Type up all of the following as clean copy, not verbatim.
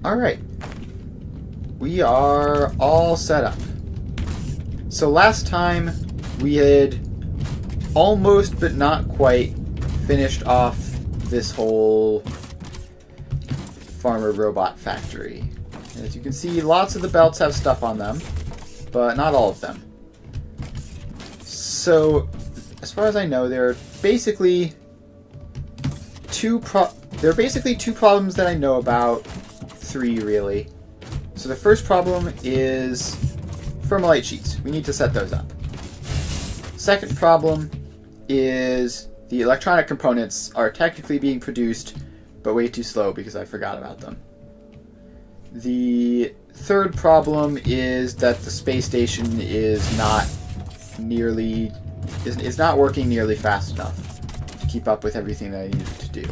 Alright. We are all set up. So last time we had almost but not quite finished off this whole farmer robot factory. And as you can see, lots of the belts have stuff on them, but not all of them. So, as far as I know, there are basically two problems that I know about. Three, really. So the first problem is Thermalite sheets. We need to set those up. Second problem is the electronic components are technically being produced, but way too slow because I forgot about them. The third problem is that the space station is not working nearly fast enough to keep up with everything that I needed to do.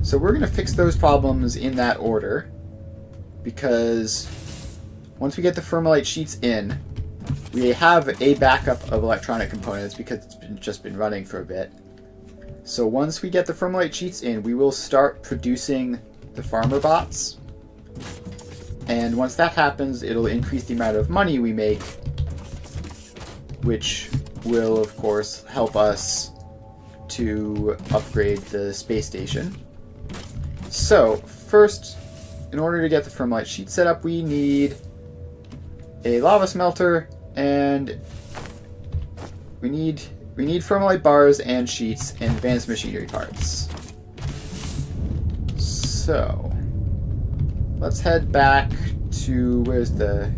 So we're going to fix those problems in that order, because once we get the Thermalite sheets in, we have a backup of electronic components because it's just been running for a bit. So once we get the Thermalite sheets in, we will start producing the farmer bots. And once that happens, it'll increase the amount of money we make, which will, of course, help us to upgrade the space station. So, first, in order to get the Thermalite sheet set up, we need a lava smelter, and we need Thermalite bars and sheets and advanced machinery parts. So, let's head back to where's the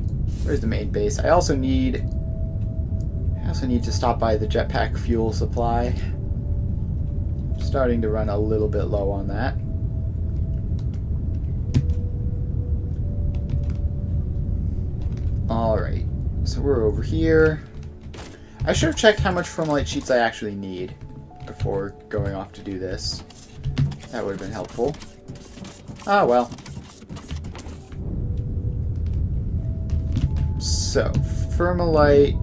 main base. I also need to stop by the jetpack fuel supply. I'm starting to run a little bit low on that. Alright, so we're over here. I should have checked how much Thermalite sheets I actually need before going off to do this. That would have been helpful. Ah, well. So, Thermalite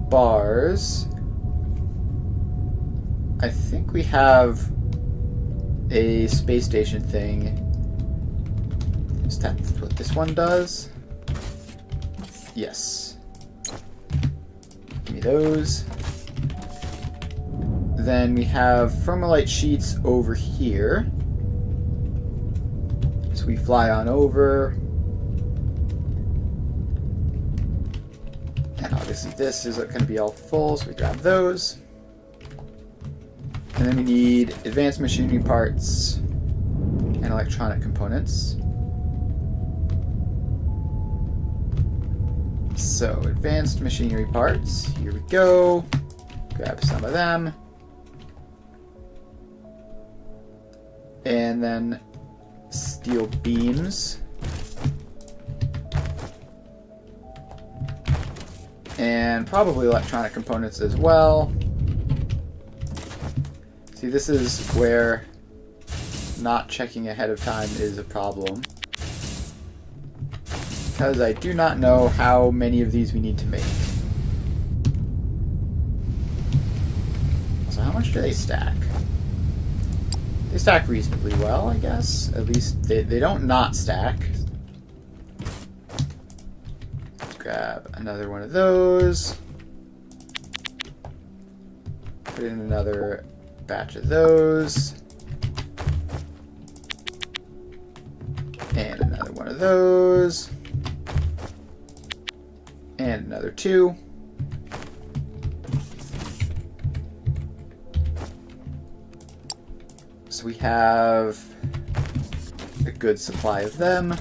bars. I think we have a space station thing. Is that what this one does? Yes. Give me those. Then we have Thermalite sheets over here. So we fly on over. And obviously this is going to be all full, so we grab those. And then we need advanced machinery parts and electronic components. So, advanced machinery parts. Here we go. Grab some of them. And then steel beams. And probably electronic components as well. See, this is where not checking ahead of time is a problem. Because I do not know how many of these we need to make. So how much do they stack? They stack reasonably well, I guess. At least they don't not stack. Let's grab another one of those. Put in another batch of those. And another one of those. And another two. So we have a good supply of them.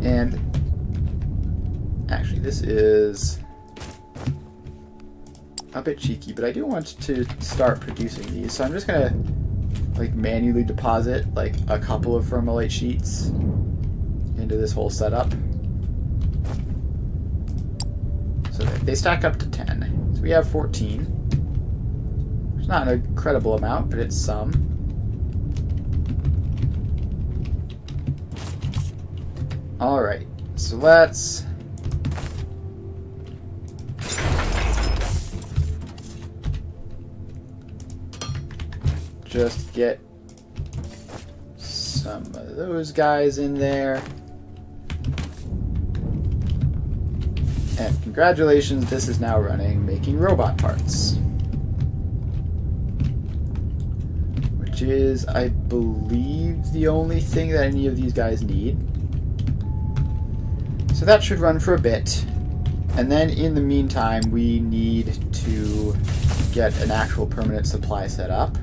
And actually this is a bit cheeky, but I do want to start producing these. So I'm just gonna like manually deposit like a couple of Thermalite sheets into this whole setup. So they stack up to 10. So we have 14. It's not an incredible amount, but it's some. Alright, so let's just get some of those guys in there. And congratulations, this is now running, making robot parts. Which is, I believe, the only thing that any of these guys need. So that should run for a bit. And then in the meantime, we need to get an actual permanent supply set up.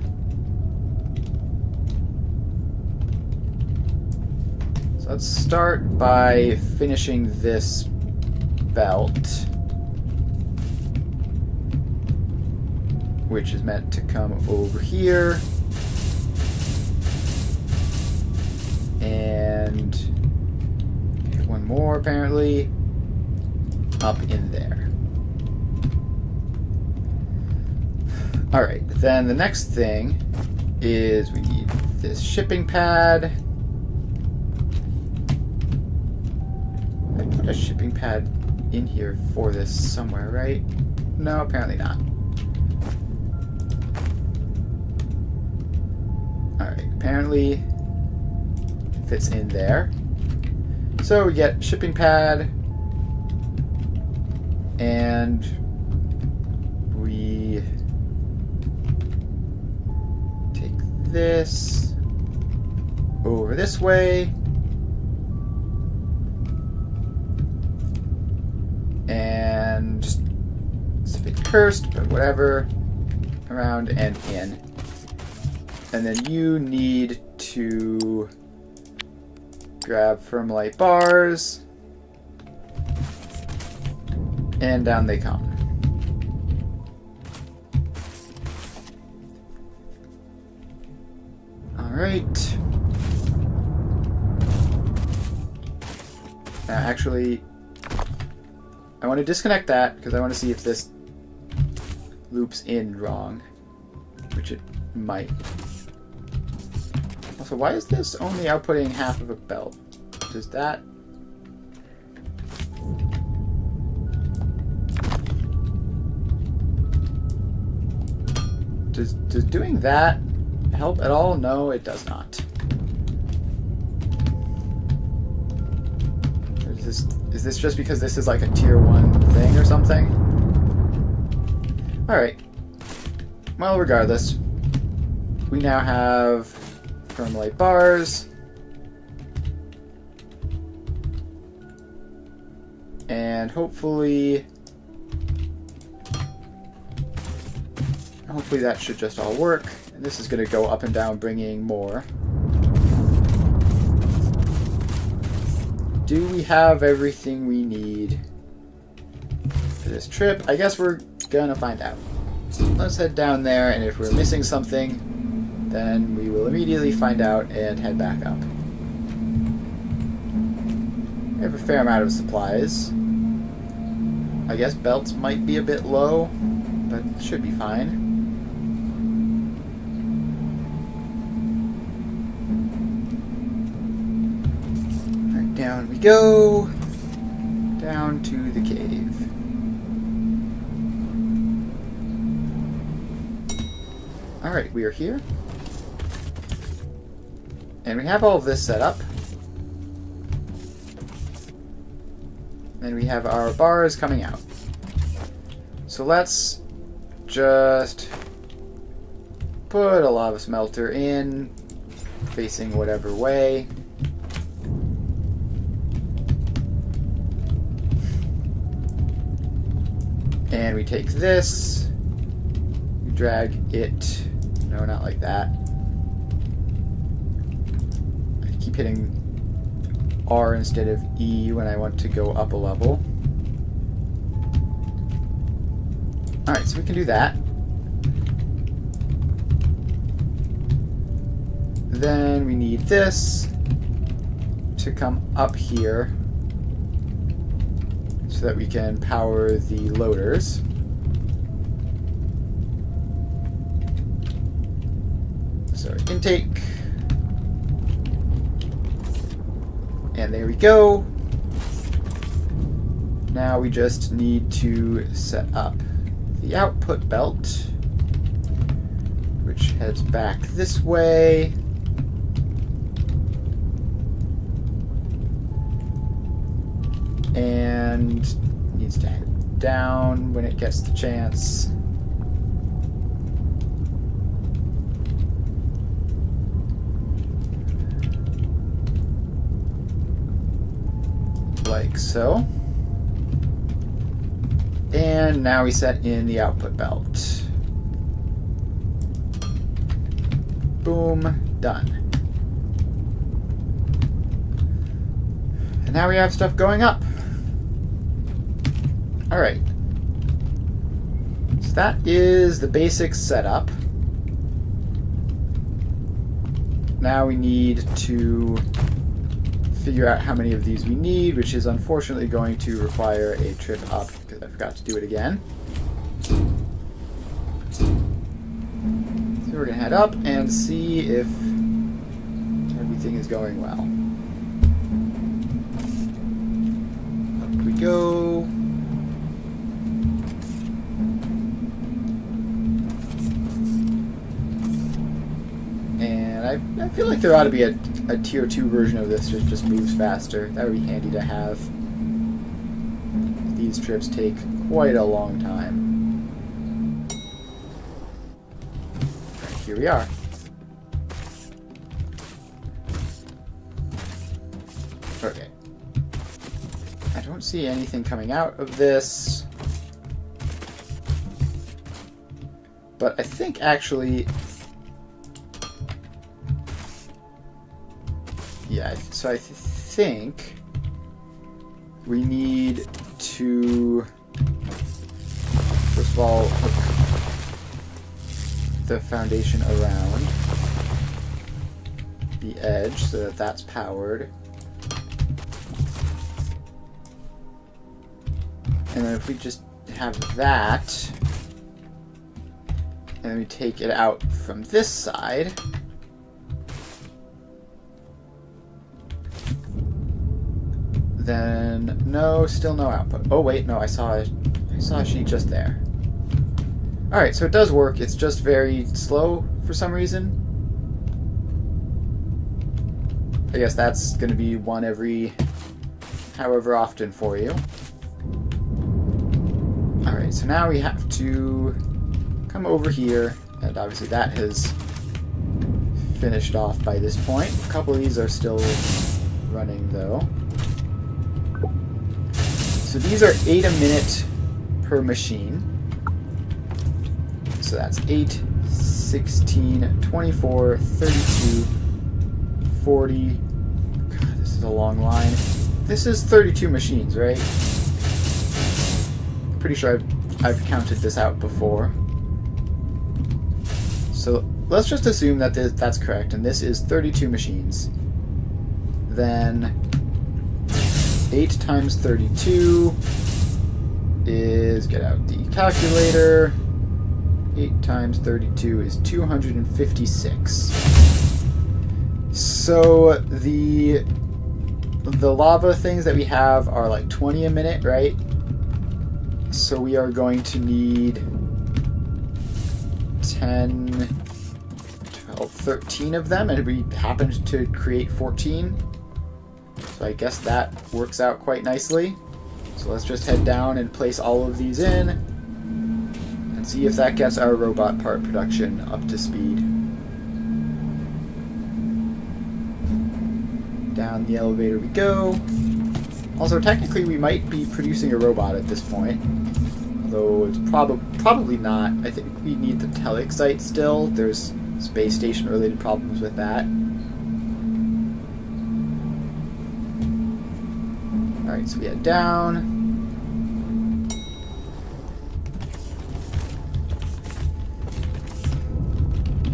So let's start by finishing this belt, which is meant to come over here. And one more apparently up in there. Alright, then the next thing is we need this shipping pad. I put a shipping pad in here for this somewhere, right? No, apparently not. Alright, apparently fits in there. So we get shipping pad, and we take this over this way, and just, it's a bit cursed, but whatever, around and in. And then you need to grab Firmolite bars, and down they come. Alright. Now actually, I want to disconnect that because I want to see if this loops in wrong, which it might. Also, why is this only outputting half of a belt? Does that... Does doing that help at all? No, it does not. Is this just because this is like a tier 1 thing or something? Alright. Well, regardless, we now have Firmolite bars. And hopefully that should just all work. And this is going to go up and down, bringing more. Do we have everything we need for this trip? I guess we're gonna find out. Let's head down there, and if we're missing something, then we will immediately find out and head back up. We have a fair amount of supplies. I guess belts might be a bit low, but should be fine. Alright, down we go. Down to the cave. Alright, we are here. And we have all of this set up. And we have our bars coming out. So let's just put a lava smelter in, facing whatever way. And we take this, we drag it, no, not like that. I keep hitting R instead of E when I want to go up a level. Alright, so we can do that. Then we need this to come up here so that we can power the loaders. So intake. And there we go. Now we just need to set up the output belt, which which heads back this way. And needs to head down when it gets the chance. Like so. And now we set in the output belt. Boom, done. And now we have stuff going up. Alright. So that is the basic setup. Now we need to figure out how many of these we need, which is unfortunately going to require a trip up because I forgot to do it again. So we're going to head up and see if everything is going well. Up we go. And I feel like there ought to be a tier 2 version of this that just moves faster. That would be handy to have. These trips take quite a long time. Right, here we are. Okay. I don't see anything coming out of this. But I think actually... Yeah, so I think we need to, first of all, hook the foundation around the edge so that that's powered. And then if we just have that, and then we take it out from this side, then no, still no output. Oh wait, no, I saw a sheet just there. Alright, so it does work, it's just very slow for some reason. I guess that's going to be one every however often for you. Alright, so now we have to come over here, and obviously that has finished off by this point. A couple of these are still running though. So these are 8 a minute per machine. So that's 8, 16, 24, 32, 40. God, this is a long line. This is 32 machines, right? Pretty sure I've counted this out before. So let's just assume that that's correct, and this is 32 machines. Then 8 times 32 is, get out the calculator, 8 times 32 is 256. So the lava things that we have are like 20 a minute, right? So we are going to need 10, 12, 13 of them, and we happened to create 14. So I guess that works out quite nicely. So let's just head down and place all of these in and see if that gets our robot part production up to speed. Down the elevator we go. Also, technically we might be producing a robot at this point. Although it's probably not. I think we need the telexite still. There's space station related problems with that. Alright, so we head down.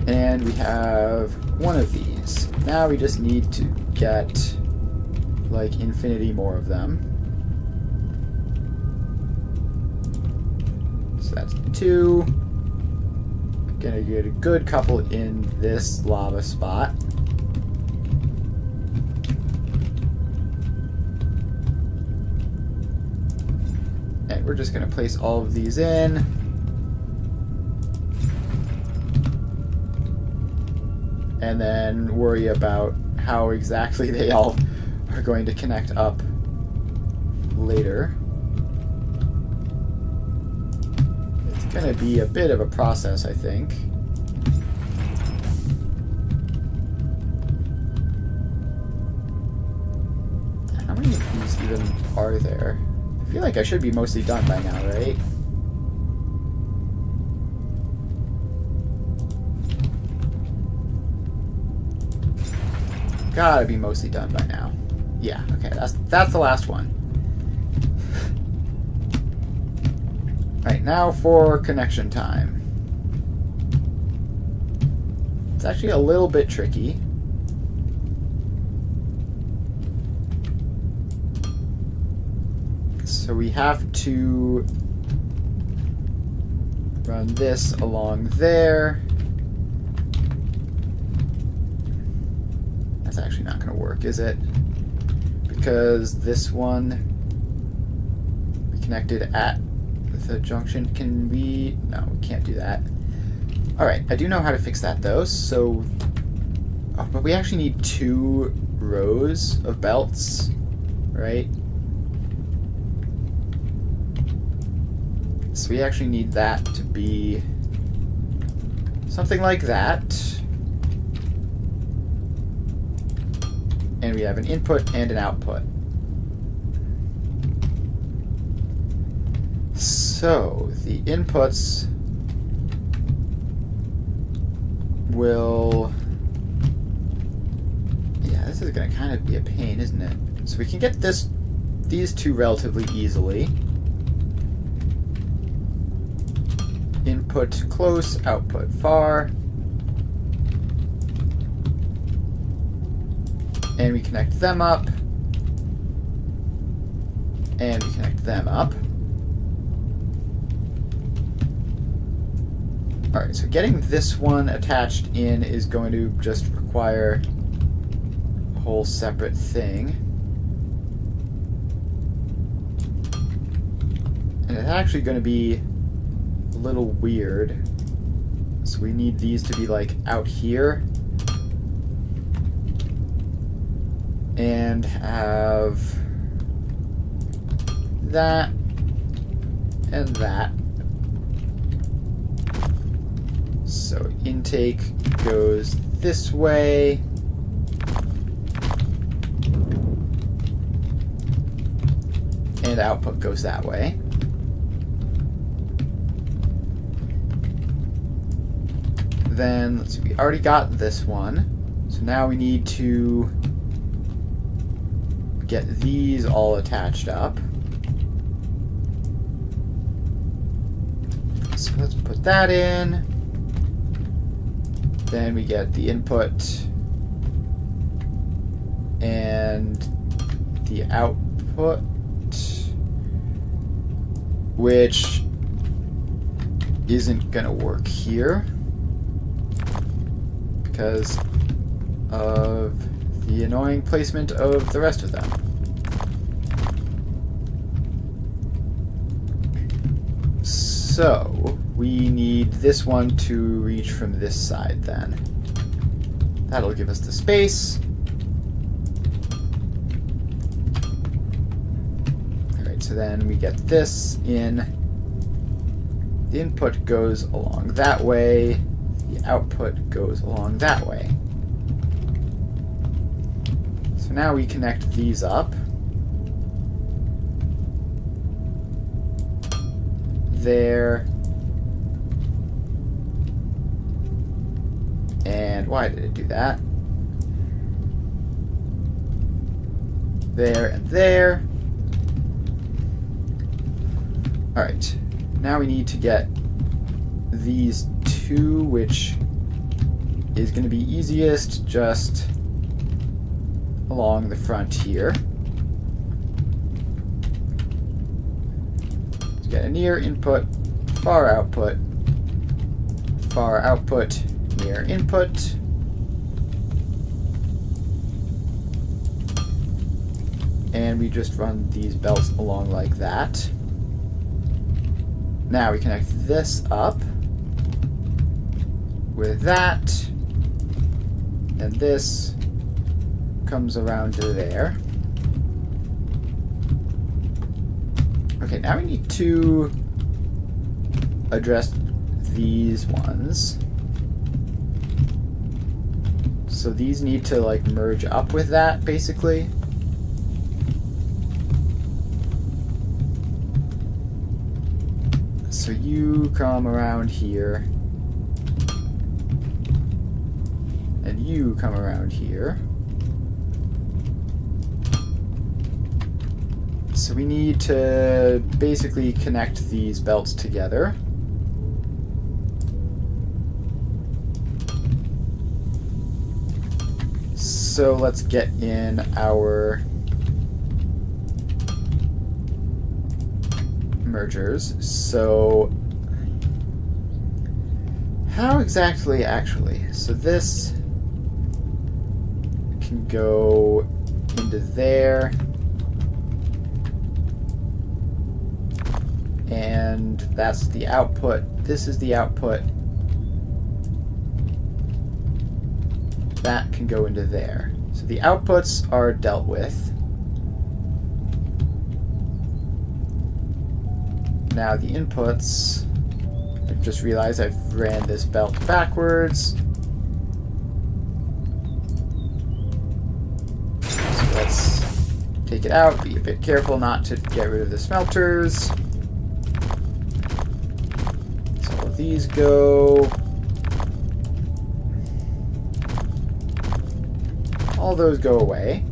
And we have one of these. Now we just need to get like infinity more of them. So that's 2. Gonna get a good couple in this lava spot. And we're just gonna place all of these in. and then worry about how exactly they all are going to connect up later. It's going to be a bit of a process, I think. How many of these even are there? I feel like I should be mostly done by now, right? Gotta be mostly done by now. Yeah, okay, that's the last one. Right, now for connection time. It's actually a little bit tricky. So we have to run this along there. That's actually not going to work, is it? Because this one we connected at the junction. Can we? No, we can't do that. Alright, I do know how to fix that though, so... Oh, but we actually need 2 rows of belts, right? So we actually need that to be something like that. And we have an input and an output. So the inputs will... Yeah, this is going to kind of be a pain, isn't it? So we can get these 2 relatively easily. Input close, output far. And we connect them up. And we connect them up. Alright, so getting this one attached in is going to just require a whole separate thing. And it's actually going to be a little weird. So we need these to be like out here. And have that and that. So intake goes this way. And output goes that way. Then, let's see, we already got this one. So now we need to get these all attached up. So let's put that in. Then we get the input and the output, which isn't gonna work here because of the annoying placement of the rest of them. So we need this one to reach from this side then. That'll give us the space. Alright, so then we get this in. The input goes along that way. The output goes along that way. So now we connect these up. There. And why did it do that? There and there. Alright. Now we need to get these 2, which is going to be easiest just along the front here. So get a near input, far output, near input. And we just run these belts along like that. Now we connect this up with that. And this comes around to there. Okay, now we need to address these ones. So these need to like merge up with that, basically. So you come around here. And you come around here. So we need to basically connect these belts together. So let's get in our mergers. So how exactly, actually? So this can go into there. And that's the output. This is the output. That can go into there. So the outputs are dealt with. Now the inputs, I've just realized I've ran this belt backwards. So let's take it out, be a bit careful not to get rid of the smelters. So these go. All those go away.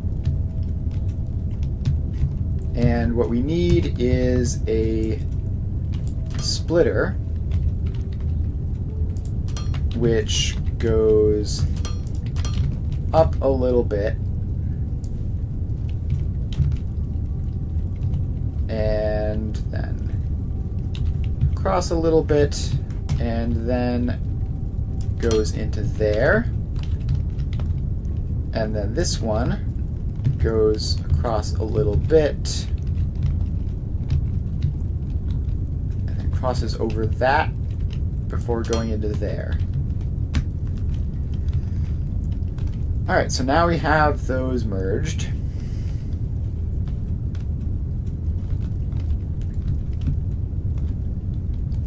And what we need is a splitter which goes up a little bit and then across a little bit and then goes into there. And then this one goes across a little bit and then crosses over that before going into there. Alright, so now we have those merged.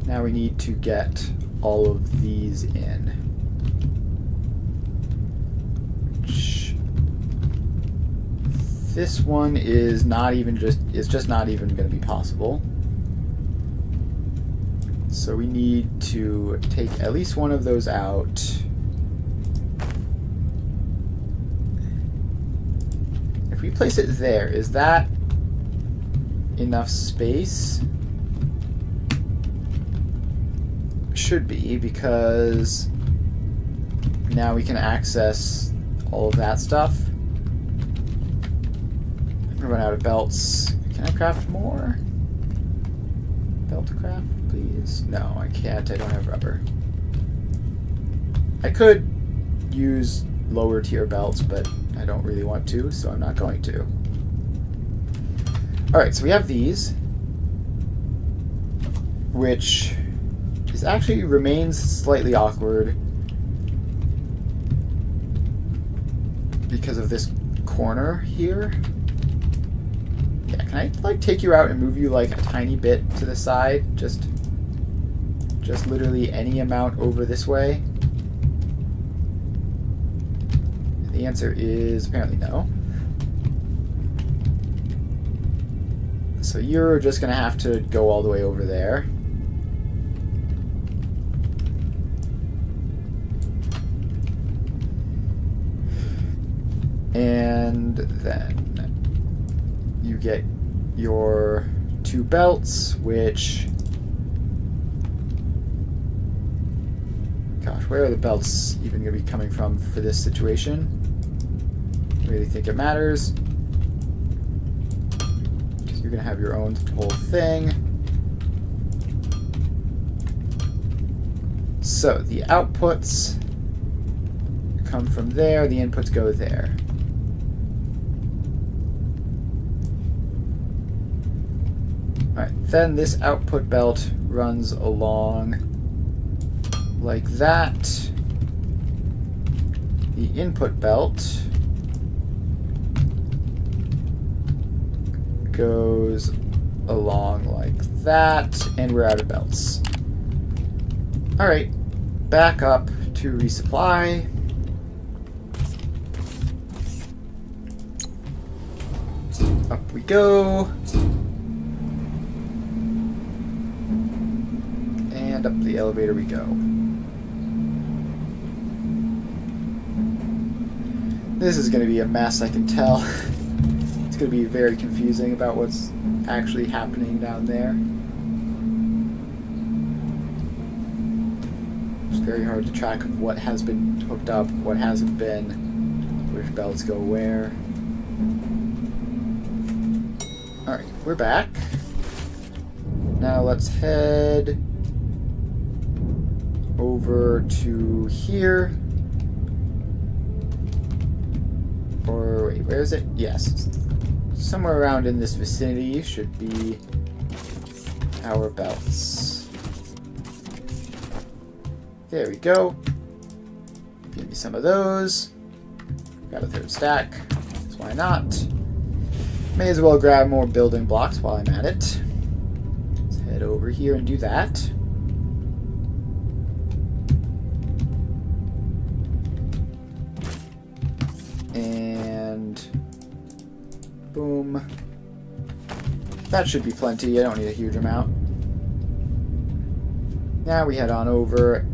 Now we need to get all of these in. This one is just not even going to be possible. So we need to take at least one of those out. If we place it there, is that enough space? Should be, because now we can access all of that stuff. Run out of belts. Can I craft more? Belt to craft, please? No, I can't. I don't have rubber. I could use lower tier belts, but I don't really want to, so I'm not going to. Alright, so we have these, which is actually remains slightly awkward because of this corner here. Yeah, can I like take you out and move you like a tiny bit to the side? Just literally any amount over this way? And the answer is apparently no. So you're just gonna have to go all the way over there. And then you get your two belts, which... Gosh, where are the belts even going to be coming from for this situation? I really think it matters. Because you're going to have your own whole thing. So, the outputs come from there, the inputs go there. Alright, then this output belt runs along like that. the input belt goes along like that, and we're out of belts. Alright, back up to resupply. Up we go. And up the elevator we go. This is going to be a mess, I can tell. It's going to be very confusing about what's actually happening down there. It's very hard to track of what has been hooked up, what hasn't been, which belts go where. Alright, we're back. Now let's head over to here. Or wait, where is it? Yes. Somewhere around in this vicinity should be our belts. There we go. Give me some of those. Got a third stack, so why not? May as well grab more building blocks while I'm at it. Let's head over here and do that. And boom. That should be plenty. I don't need a huge amount. Now we head on over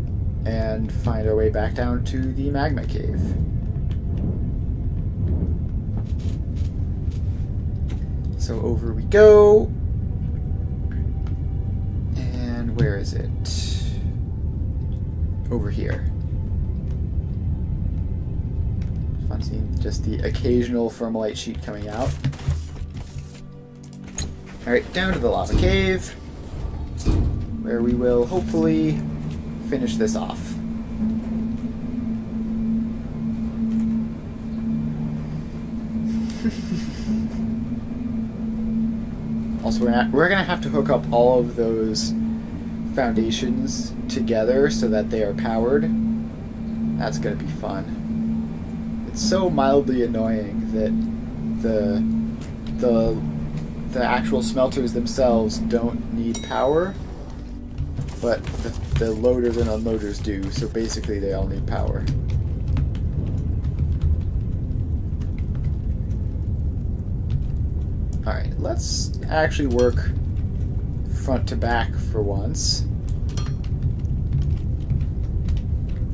and find our way back down to the magma cave. So over we go. And where is it? Over here. Fun seeing just the occasional thermalite sheet coming out. Alright, down to the lava cave, where we will hopefully finish this off. Also, we're gonna have to hook up all of those foundations together so that they are powered. That's gonna be fun. It's so mildly annoying that the actual smelters themselves don't need power, but the loaders and unloaders do, so basically they all need power. Alright, let's actually work front to back for once.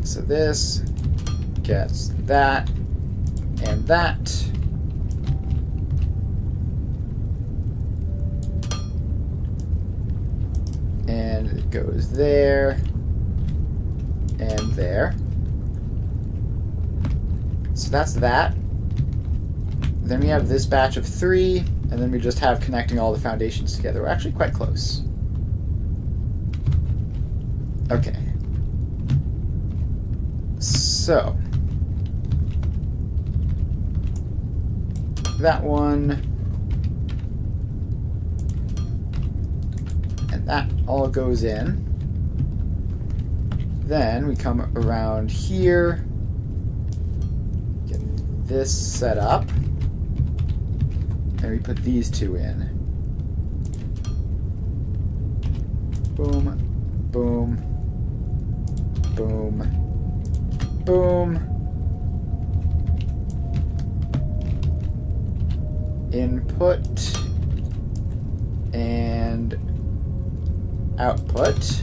So this gets that and that. And it goes there and there. So that's that. Then we have this batch of 3, and then we just have connecting all the foundations together. We're actually quite close. Okay. So that one and that all goes in. Then we come around here, get this set up, and we put these 2 in. Boom, boom, boom, boom. Input and output.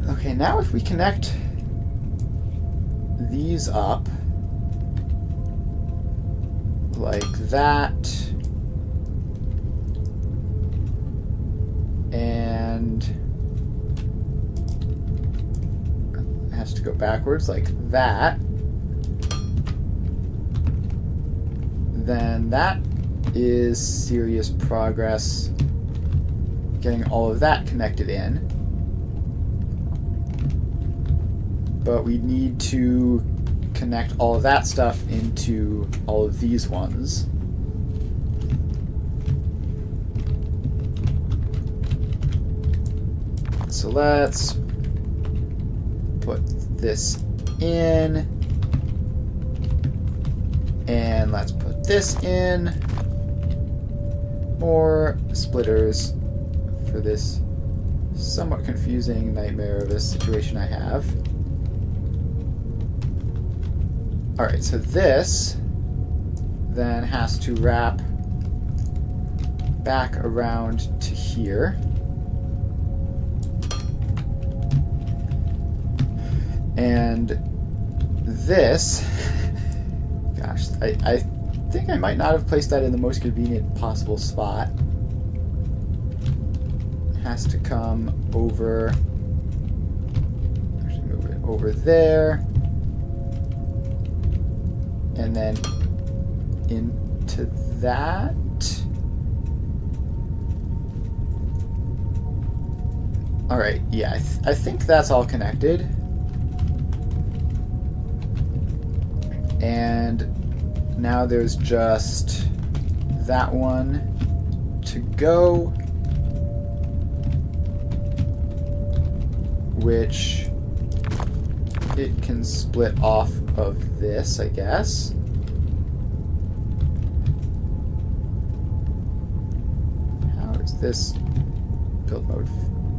Okay, now if we connect these up like that, and it has to go backwards like that, then that is serious progress getting all of that connected in. But we need to connect all of that stuff into all of these ones. So let's put this in. And let's put this in. More splitters for this somewhat confusing nightmare of a situation I have. Alright, so this then has to wrap back around to here. And this, gosh, I think I might not have placed that in the most convenient possible spot. It has to come over, actually move it over there, and then into that. Alright, yeah, I think that's all connected. And now there's just that one to go, which it can split off of this, I guess. How is this build mode?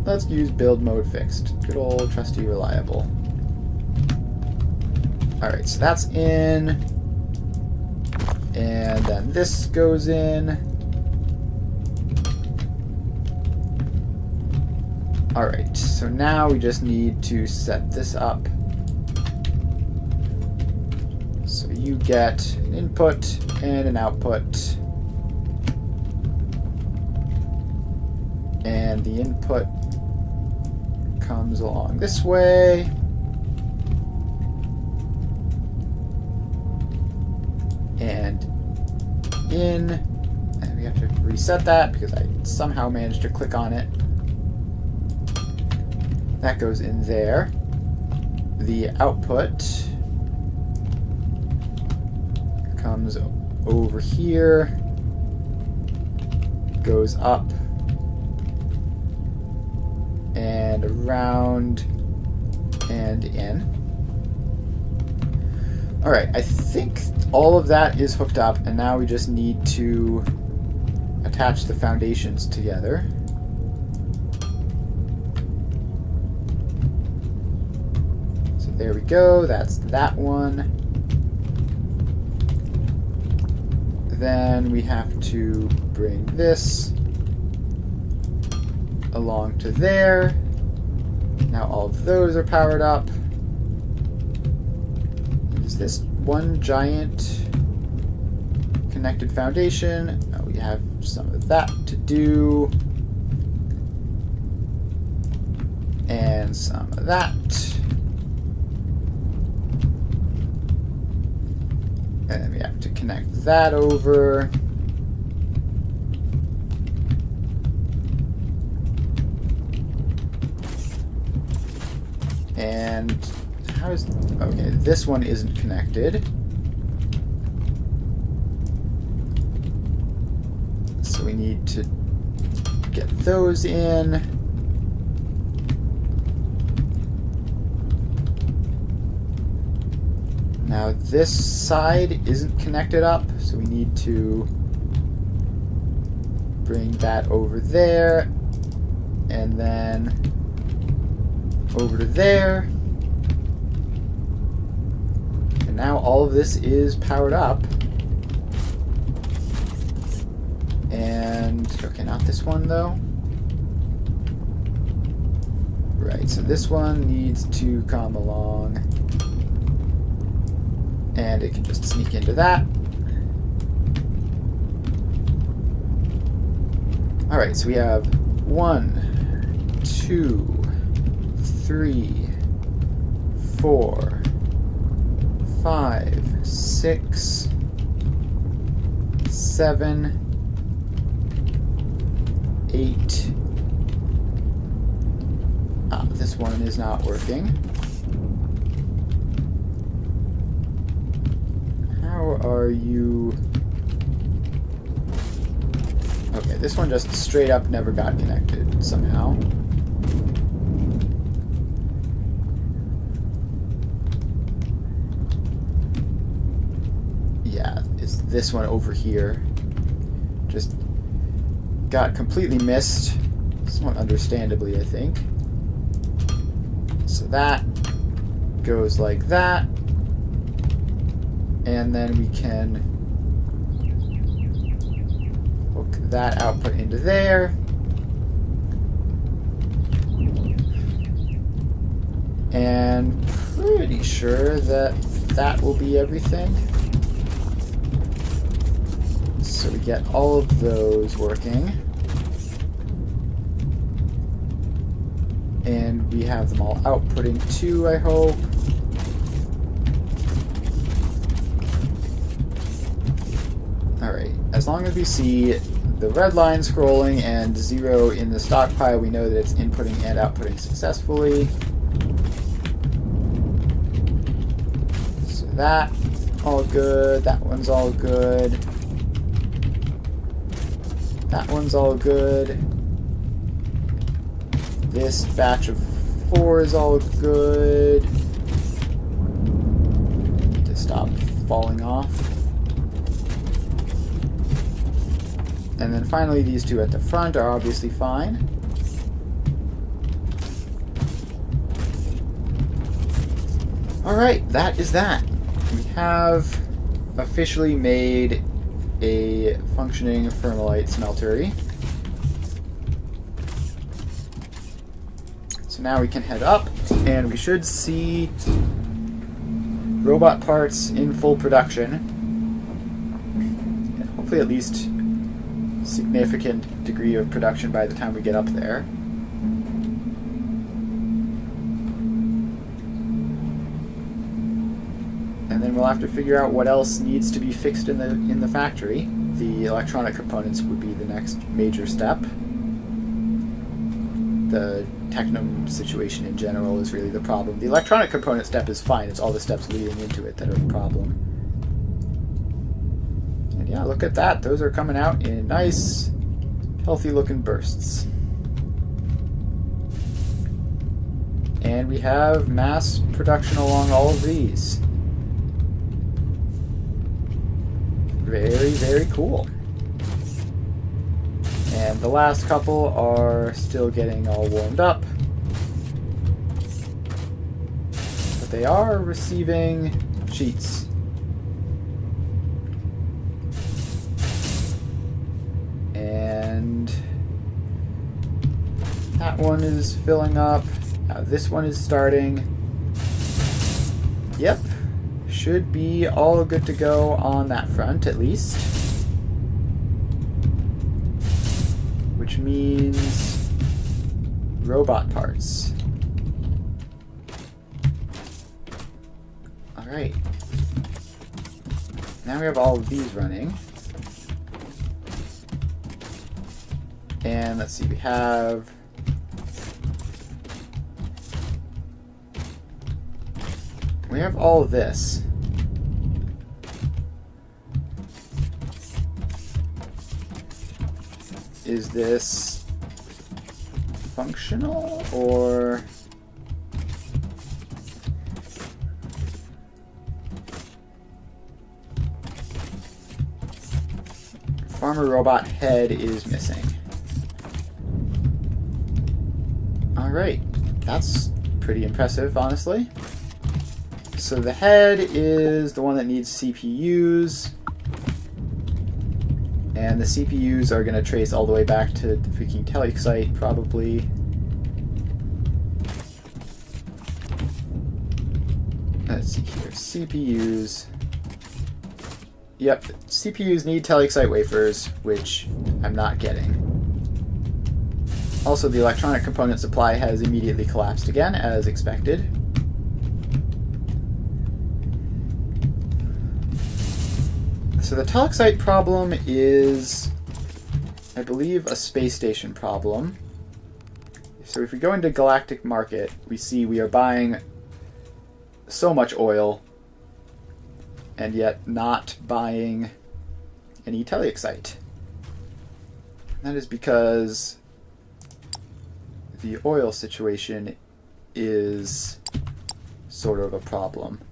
Let's use build mode fixed. Good old trusty reliable. Alright, so that's in. And then this goes in. Alright, so now we just need to set this up. So you get an input and an output. And the input comes along this way. And in. And we have to reset that because I somehow managed to click on it. That goes in there. The output comes over here, goes up and around and in. Alright, I think all of that is hooked up, and now we just need to attach the foundations together. So there we go, that's that one. Then we have to bring this along to there. Now all of those are powered up. Is this one giant connected foundation? Oh, we have some of that to do. And some of that. And then we have to connect that over. And how is... Okay, this one isn't connected. So we need to get those in. Now this side isn't connected up, so we need to bring that over there, and then over to there. And now all of this is powered up. And, okay, not this one though. Right, so this one needs to come along. And it can just sneak into that. Alright, so we have 1, 2, 3, 4, 5, 6, 7, 8. Ah, this one is not working. How are you? Okay, this one just straight up never got connected somehow. this one over here. Just got completely missed, somewhat understandably, I think. So that goes like that. And then we can hook that output into there. And pretty sure that that will be everything. So we get all of those working. And we have them all outputting too, I hope. Alright, as long as we see the red line scrolling and 0 in the stockpile, we know that it's inputting and outputting successfully. So that, all good. That one's all good. That one's all good. This batch of 4 is all good. To stop falling off. And then finally these two at the front are obviously fine. Alright, that is that. We have officially made a functioning thermalite smeltery. So now we can head up, and we should see robot parts in full production. And hopefully at least significant degree of production by the time we get up there. And then we'll have to figure out what else needs to be fixed in the factory. The electronic components would be the next major step. The Technum situation in general is really the problem. The electronic component step is fine. It's all the steps leading into it that are the problem. And yeah, look at that. Those are coming out in nice, healthy-looking bursts. And we have mass production along all of these. Very, very cool. And the last couple are still getting all warmed up. But they are receiving sheets. And that one is filling up. Now this one is starting. Yep. Should be all good to go on that front, at least. Which means robot parts. Alright. Now we have all of these running. And let's see, we have all of this. Is this functional, or farmer robot head is missing? Alright, that's pretty impressive, honestly. So the head is the one that needs CPUs. And the CPUs are going to trace all the way back to the freaking Telic site, probably. Let's see here. CPUs. Yep, CPUs need Telic site wafers, which I'm not getting. Also, the electronic component supply has immediately collapsed again, as expected. So the Telic site problem is, I believe, a space station problem. So if we go into Galactic Market, we see we are buying so much oil, and yet not buying any Telic site. That is because the oil situation is sort of a problem.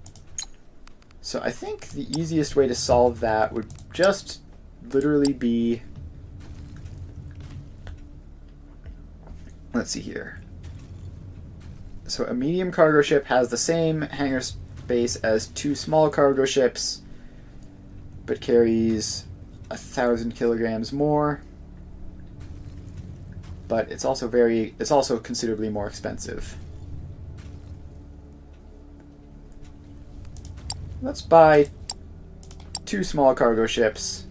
So I think the easiest way to solve that would just literally be... Let's see here. So a medium cargo ship has the same hangar space as 2 small cargo ships, but carries 1,000 kilograms more. But it's also considerably more expensive. Let's buy 2 small cargo ships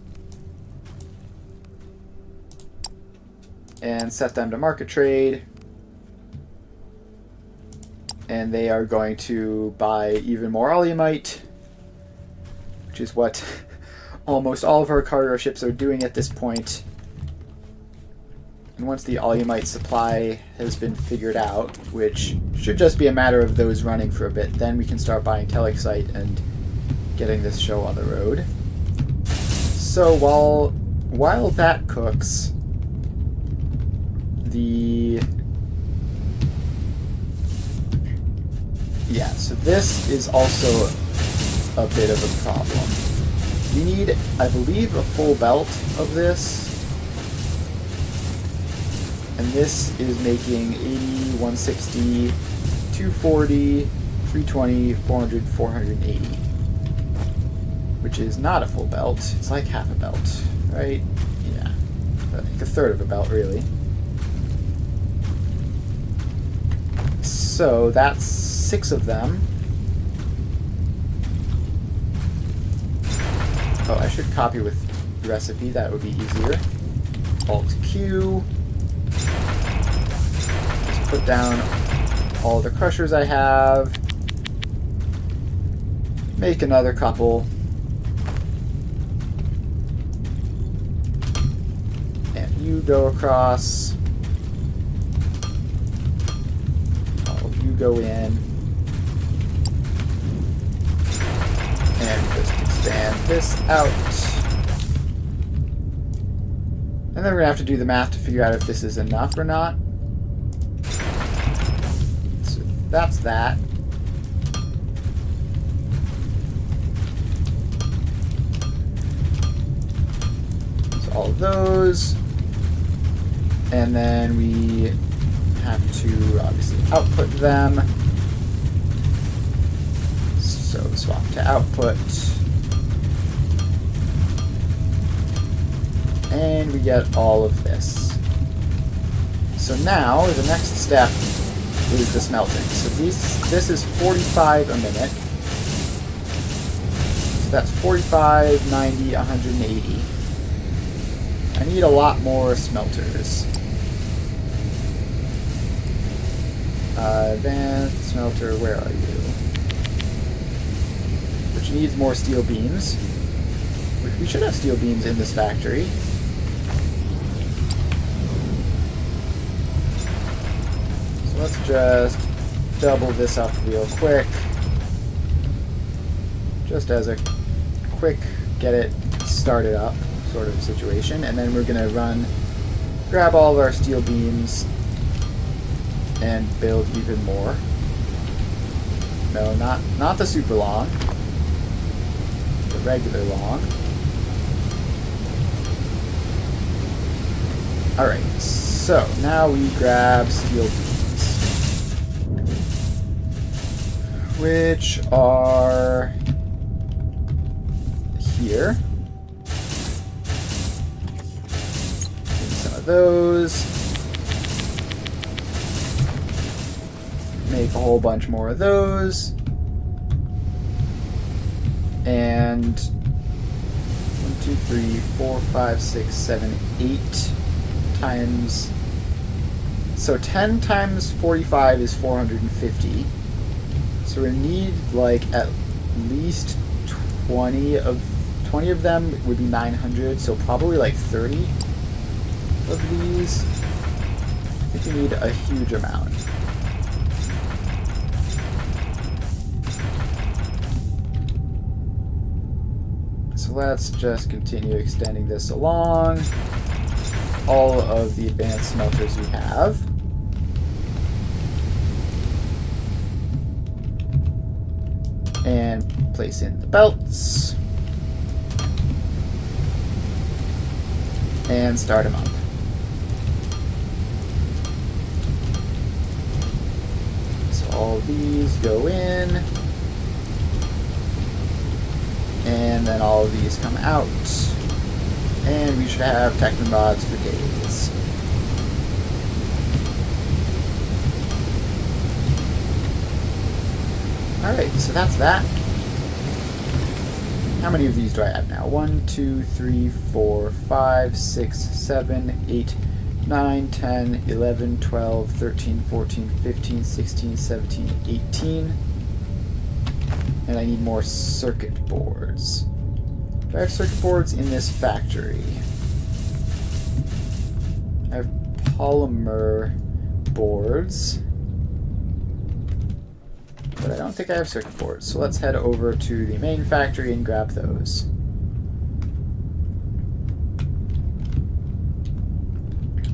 and set them to market trade. And they are going to buy even more alumite, which is what almost all of our cargo ships are doing at this point. And once the alumite supply has been figured out, which should just be a matter of those running for a bit, then we can start buying telexite and getting this show on the road. So while that cooks, so this is also a bit of a problem. We need, I believe, a full belt of this. And this is making 80, 160, 240, 320, 400, 480. Which is not a full belt. It's like half a belt, right? Yeah. Like a third of a belt, really. So that's 6 of them. Oh, I should copy with the recipe. That would be easier. Alt-Q. Just put down all the crushers I have. Make another couple. And you go across. Go in and just expand this out, and then we're gonna have to do the math to figure out if this is enough or not. So that's that. So all of those, and then we have to obviously output them. So swap to output. And we get all of this. So now the next step is the smelting. So this is 45 a minute. So that's 45, 90, 180. I need a lot more smelters. Advanced smelter, where are you? Which needs more steel beams. We should have steel beams in this factory. So let's just double this up real quick. Just as a quick get it started up sort of situation. And then we're going to grab all of our steel beams and build even more. No, not the super long. The regular long. Alright, so now we grab steel beams, which are here. Give me some of those. Make a whole bunch more of those. And 1, 2, 3, 4, 5, 6, 7, 8 times. So 10 times 45 is 450. So we need like at least 20 of them would be 900. So probably like 30 of these. I think we need a huge amount. So let's just continue extending this along all of the advanced smelters we have. And place in the belts. And start them up. So all these go in. And then all of these come out. And we should have Technon rods for days. Alright, so that's that. How many of these do I have now? 1, 2, 3, 4, 5, 6, 7, 8, 9, 10, 11, 12, 13, 14, 15, 16, 17, 18. And I need more circuit boards. Do I have circuit boards in this factory? I have polymer boards. But I don't think I have circuit boards. So let's head over to the main factory and grab those.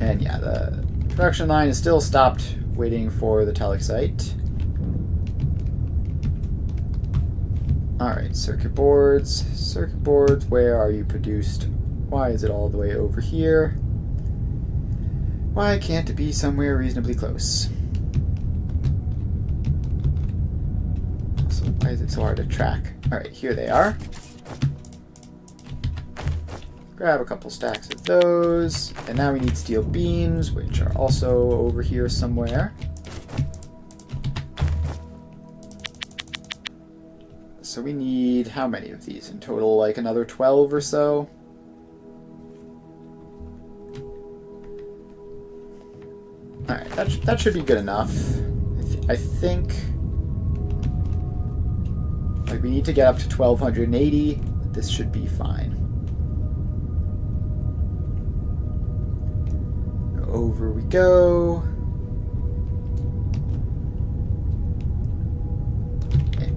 And yeah, the production line is still stopped waiting for the telexite. Alright, circuit boards. Circuit boards, where are you produced? Why is it all the way over here? Why can't it be somewhere reasonably close? Also, why is it so hard to track? Alright, here they are. Grab a couple stacks of those. And now we need steel beams, which are also over here somewhere. So we need how many of these in total? Like another 12 or so? Alright, that should be good enough. I think... Like, we need to get up to 1280. This should be fine. Over we go.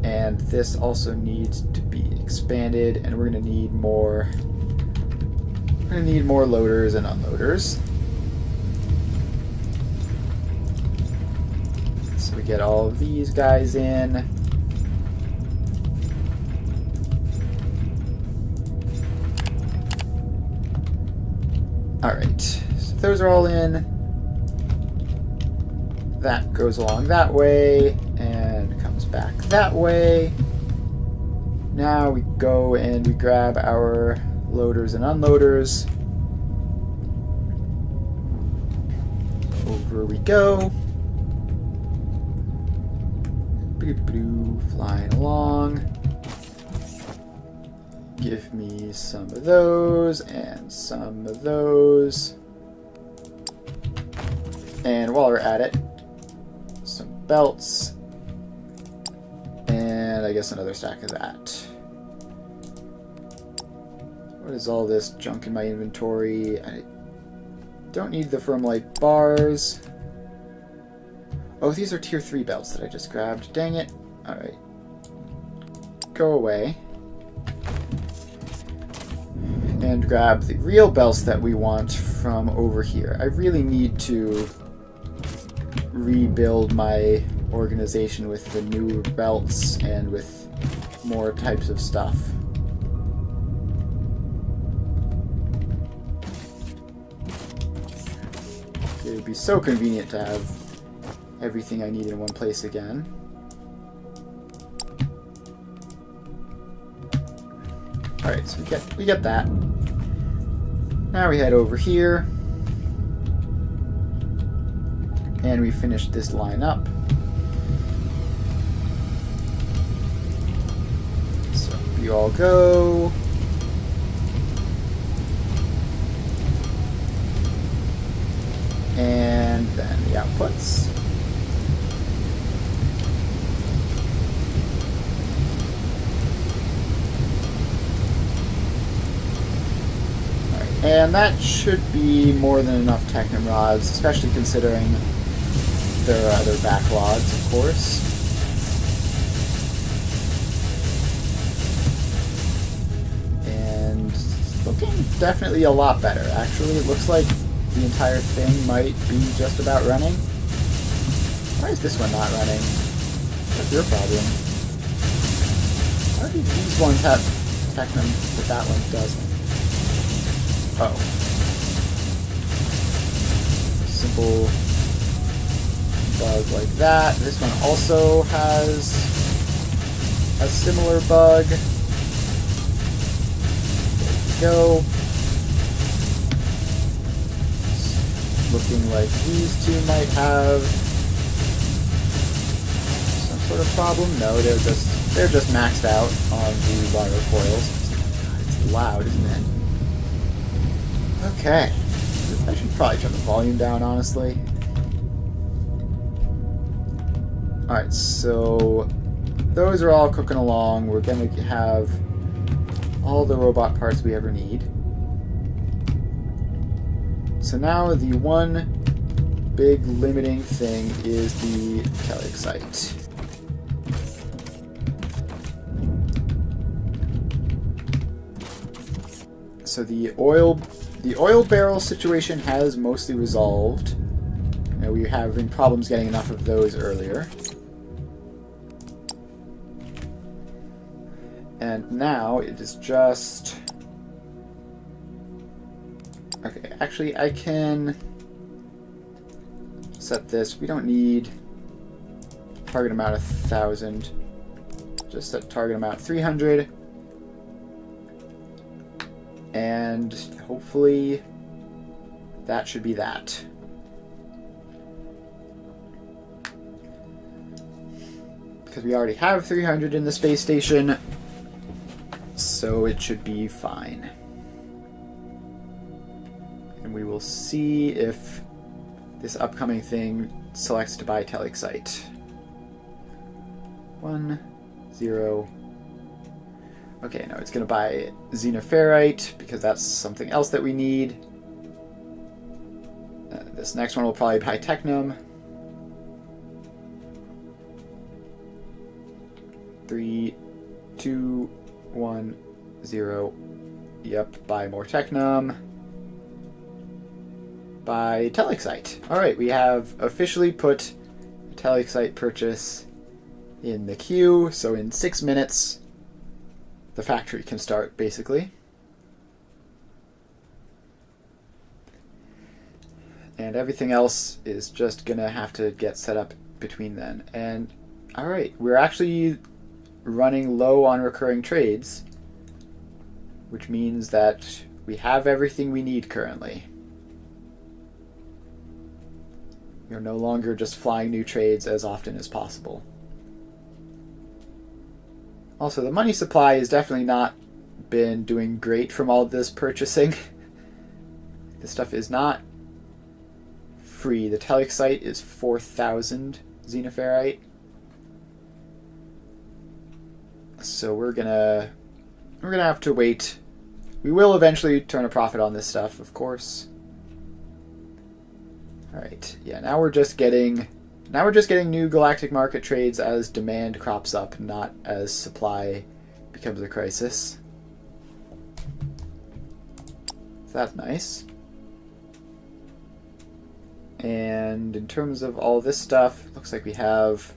And this also needs to be expanded, and we're going to need more. We're going to need more loaders and unloaders. So we get all of these guys in. Alright, so those are all in. That goes along that way, and comes back that way. Now we go and we grab our loaders and unloaders. Over we go. Flying along. Give me some of those and some of those. And while we're at it, some belts. And I guess another stack of that. What is all this junk in my inventory? I don't need the firmlight bars. Oh, these are tier 3 belts that I just grabbed. Dang it. Alright. Go away. And grab the real belts that we want from over here. I really need to rebuild my organization with the new belts and with more types of stuff. It would be so convenient to have everything I need in one place again. Alright, so we get that. Now we head over here. And we finish this line up. So you all go. And then the outputs. And that should be more than enough Technon rods, especially considering there are other backlogs, of course. And it's looking definitely a lot better, actually. It looks like the entire thing might be just about running. Why is this one not running? What's your problem? How do these ones have Technum, but that one doesn't? Oh. Simple bug like that. This one also has a similar bug. There we go. Looking like these two might have some sort of problem. No, they're just maxed out on the wire coils. It's loud, isn't it? Okay. I should probably turn the volume down, honestly. Alright, so those are all cooking along. We're going to have all the robot parts we ever need. So now the one big limiting thing is the telexite. So the oil barrel situation has mostly resolved. You know, we were having problems getting enough of those earlier. And now it is just... Okay, actually I can set this. We don't need target amount 1,000. Just set target amount 300. And hopefully that should be that. Because we already have 300 in the space station, so it should be fine. And we will see if this upcoming thing selects to buy telexite. 1, 0. Okay, no, it's going to buy xenoferrite because that's something else that we need. This next one will probably buy technum. 3, 2, 1, 0. Yep, buy more technum. Buy telexite. Alright, we have officially put a telexite purchase in the queue, so in 6 minutes the factory can start, basically. And everything else is just gonna have to get set up between then. And alright, we're actually running low on recurring trades, which means that we have everything we need currently. We're no longer just flying new trades as often as possible. Also, the money supply has definitely not been doing great from all this purchasing. This stuff is not free. The telexite is 4,000 xenoferrite. So we're gonna have to wait. We will eventually turn a profit on this stuff, of course. Alright, yeah, now we're just getting new galactic market trades as demand crops up, not as supply becomes a crisis. So that's nice. And in terms of all this stuff, looks like we have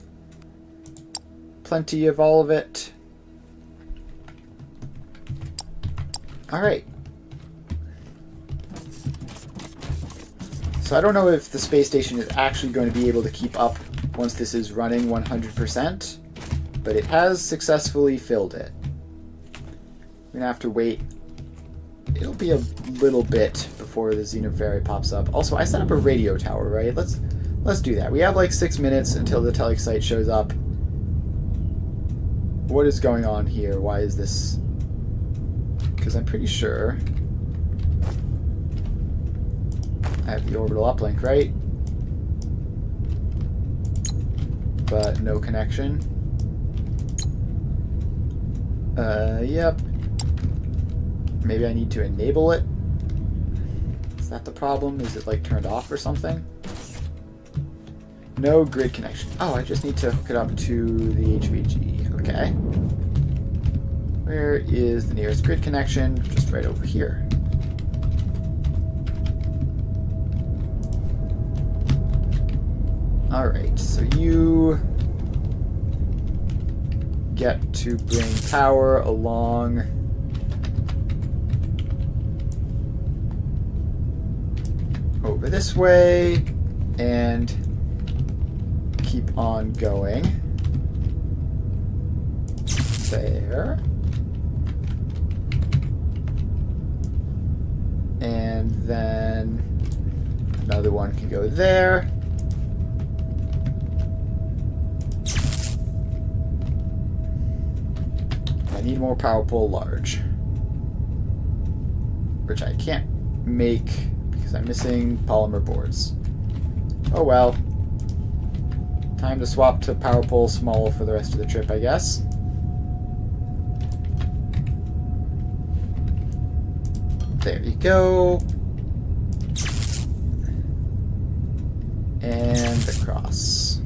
plenty of all of it. Alright. So I don't know if the space station is actually going to be able to keep up once this is running 100%, but it has successfully filled it. We're going to have to wait. It'll be a little bit before the xenoferrite pops up. Also, I set up a radio tower, right? Let's do that. We have like 6 minutes until the telexite shows up. What is going on here? Why is this? Because I'm pretty sure I have the orbital uplink, right? But no connection. Yep. Maybe I need to enable it. Is that the problem? Is it like turned off or something? No grid connection. Oh, I just need to hook it up to the HVG. Okay. Where is the nearest grid connection? Just right over here. Alright, so you forget to bring power along over this way and keep on going. There. And then another one can go there. I need more power pole large, which I can't make because I'm missing polymer boards. Oh well. Time to swap to power pole small for the rest of the trip, I guess. There you go. And across.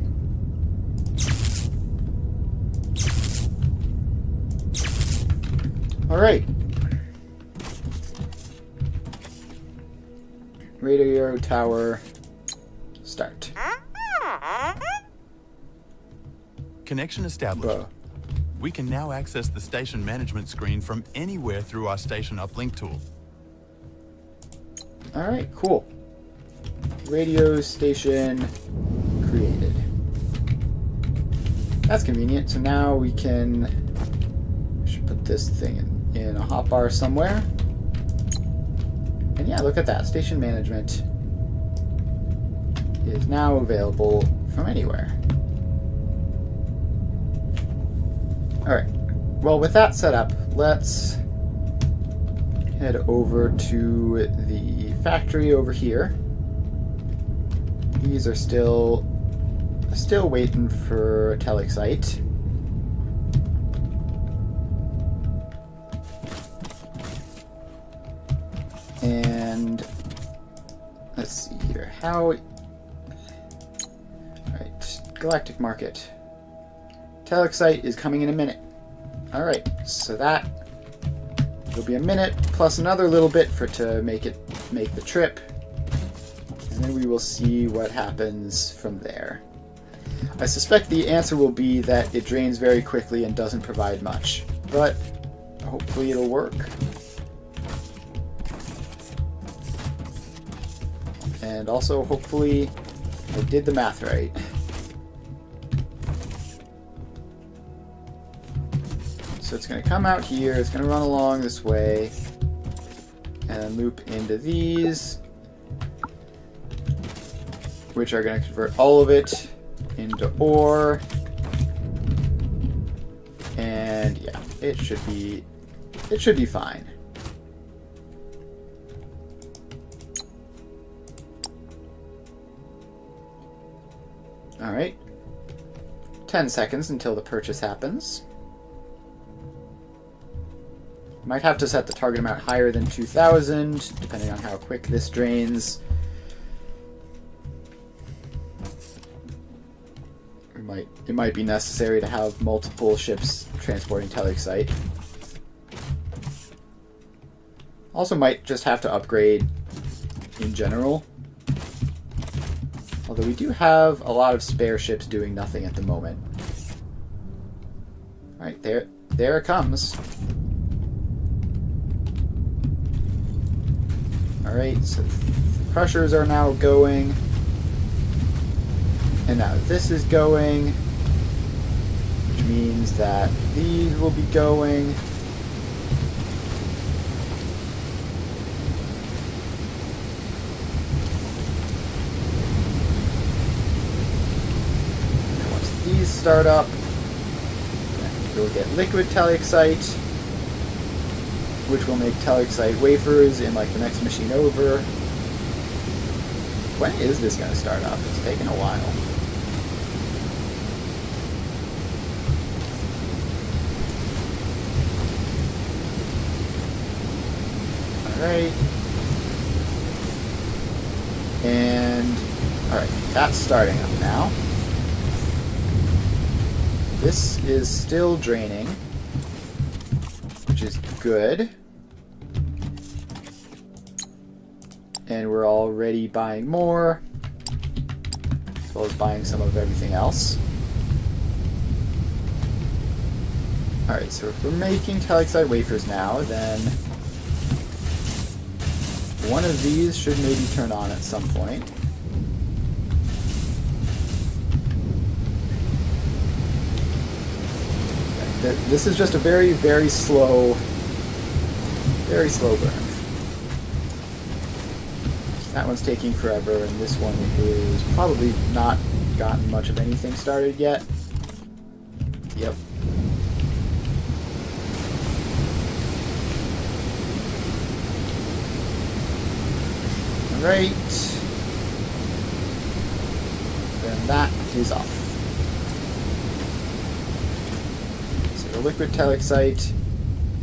Alright. Radio tower, start. Connection established. Whoa. We can now access the station management screen from anywhere through our station uplink tool. Alright, cool. Radio station created. That's convenient. So now we can... I should put this thing in a hotbar somewhere. And yeah, look at that. Station management is now available from anywhere. Alright. Well, with that set up, let's head over to the factory over here. These are still waiting for telexite. And let's see here. Alright, Galactic Market. Telexite is coming in a minute. Alright, so that will be a minute plus another little bit to make the trip. And then we will see what happens from there. I suspect the answer will be that it drains very quickly and doesn't provide much, but hopefully it'll work. And also, hopefully, I did the math right. So it's going to come out here, it's going to run along this way, and loop into these, which are going to convert all of it into ore. And yeah, it should be fine. Alright. 10 seconds until the purchase happens. Might have to set the target amount higher than 2,000, depending on how quick this drains. It might be necessary to have multiple ships transporting telexite. Also might just have to upgrade in general. Although we do have a lot of spare ships doing nothing at the moment. Alright, there it comes. Alright, so the crushers are now going. And now this is going. Which means that these will be going. And once these start up, we'll get liquid telexite, which will make telexite wafers in like the next machine over. When is this going to start up? It's taking a while. Alright. And alright, that's starting up now. This is still draining, which is good. And we're already buying more, as well as buying some of everything else. Alright, so if we're making telexide wafers now, then one of these should maybe turn on at some point. This is just a very, very slow burn. That one's taking forever, and this one is probably not gotten much of anything started yet. Yep. Alright. Then that is off. So the liquid telexite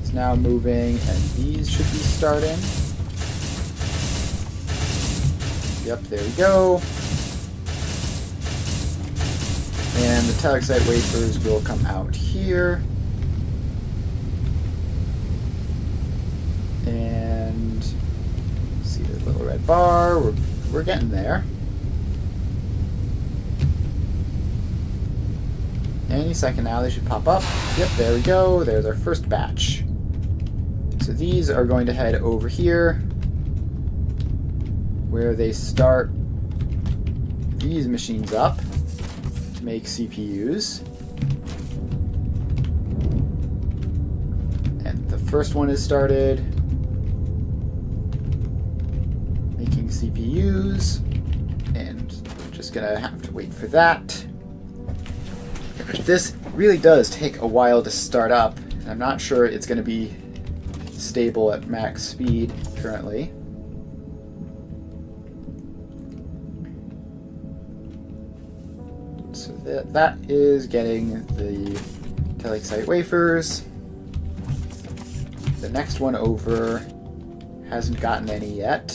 is now moving, and these should be starting. Yep, there we go. And the telexite wafers will come out here. And see the little red bar. We're getting there. Any second now they should pop up. Yep, there we go. There's our first batch. So these are going to head over here, where they start these machines up to make CPUs. And the first one is started making CPUs, and we're just gonna have to wait for that. This really does take a while to start up, and I'm not sure it's going to be stable at max speed currently. So that is getting the telexite wafers. The next one over hasn't gotten any yet.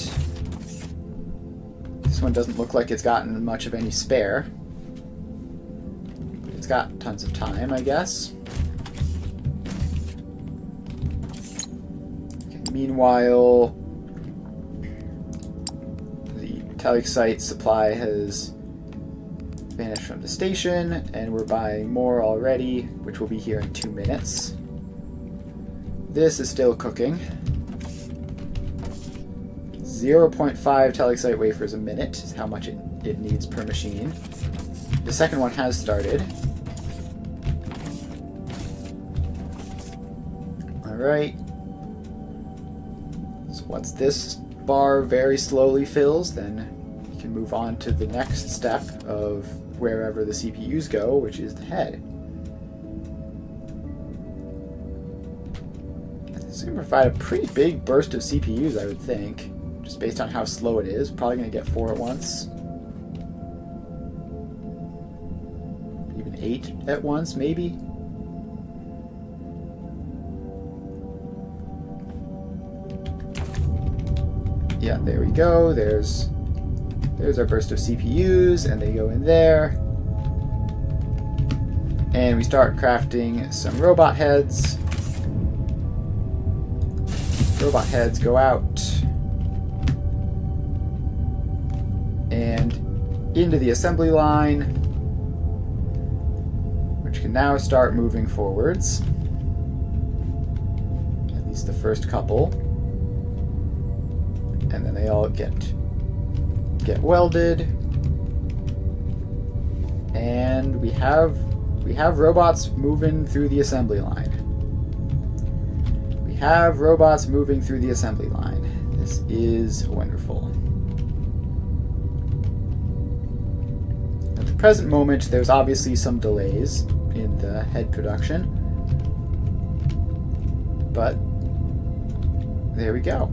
This one doesn't look like it's gotten much of any spare. It's got tons of time, I guess. Okay, meanwhile, the telexite supply has vanished from the station, and we're buying more already, which will be here in 2 minutes. This is still cooking. 0.5 telexite wafers a minute is how much it needs per machine. The second one has started. Alright. So once this bar very slowly fills, then we can move on to the next step of wherever the CPUs go, which is the head. This is going to provide a pretty big burst of CPUs, I would think, just based on how slow it is. Probably going to get 4 at once. Even 8 at once, maybe. Yeah, there we go. There's our burst of CPUs, and they go in there. And we start crafting some robot heads. Robot heads go out and into the assembly line, which can now start moving forwards. At least the first couple. And then they all get welded, and we have robots moving through the assembly line. We have robots moving through the assembly line. This is wonderful. At the present moment, there's obviously some delays in the head production, but there we go.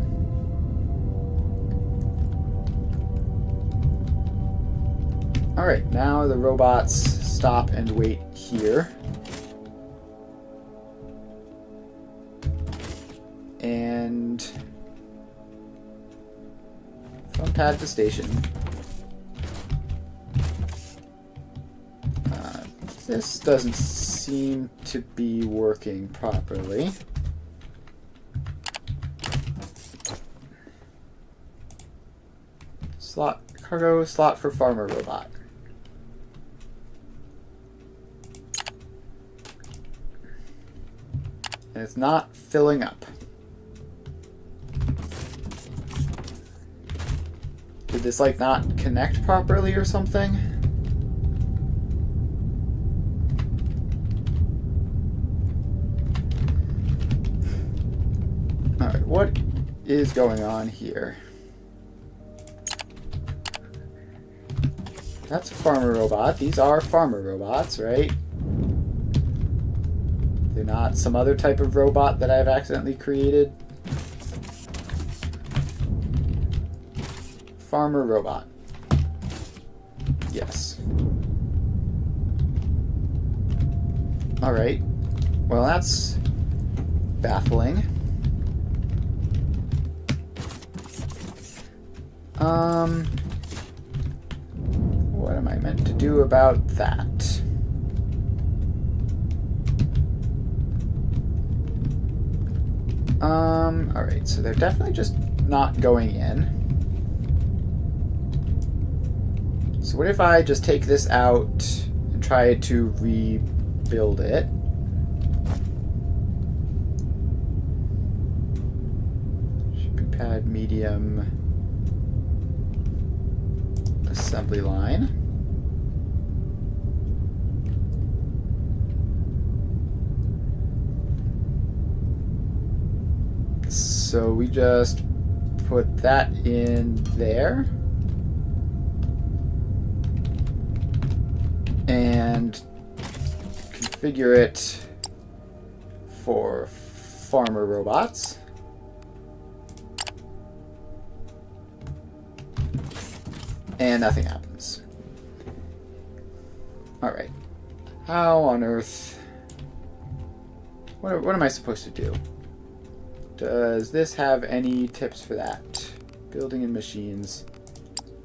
Alright, now the robots stop and wait here. And from pad to station. This doesn't seem to be working properly. Cargo slot for farmer robot. And it's not filling up. Did this like not connect properly or something? Alright, what is going on here? That's a farmer robot. These are farmer robots, right? They're not some other type of robot that I've accidentally created. Farmer robot. Yes. Alright. Well, that's baffling. What am I meant to do about that? Alright, so they're definitely just not going in. So what if I just take this out and try to rebuild it? Shipping pad, medium, assembly line. So we just put that in there. And configure it for farmer robots. And nothing happens. Alright. How on earth... What am I supposed to do? Does this have any tips for that? Building and machines.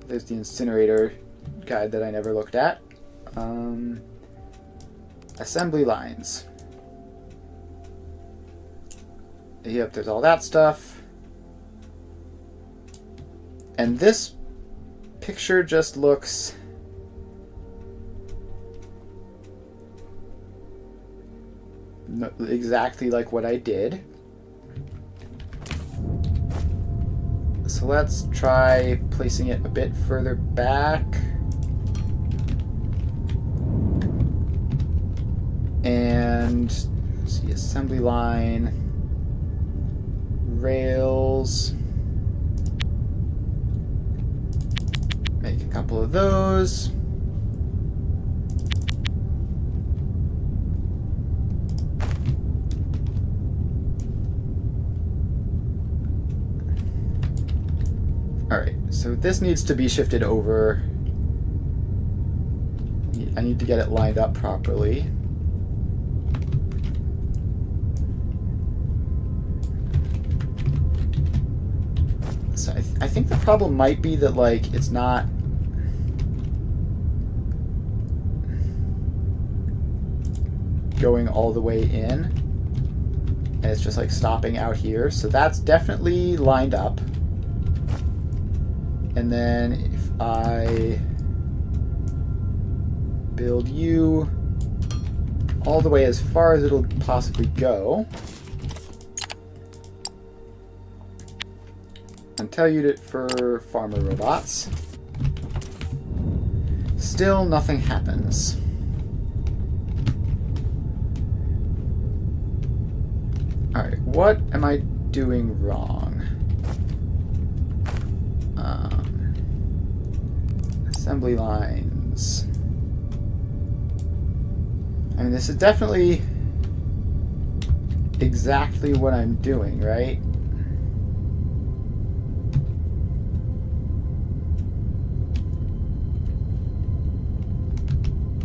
There's the incinerator guide that I never looked at. Assembly lines. Yep, there's all that stuff. And this picture just looks... exactly like what I did. So let's try placing it a bit further back. And let's see, assembly line, rails, make a couple of those. Alright, so this needs to be shifted over. I need to get it lined up properly. So I think the problem might be that, like, it's not... going all the way in. And it's just, like, stopping out here. So that's definitely lined up. And then if I build you all the way as far as it'll possibly go, and tell you that for farmer robots, still nothing happens. Alright, what am I doing wrong? Assembly lines. I mean, this is definitely exactly what I'm doing, right?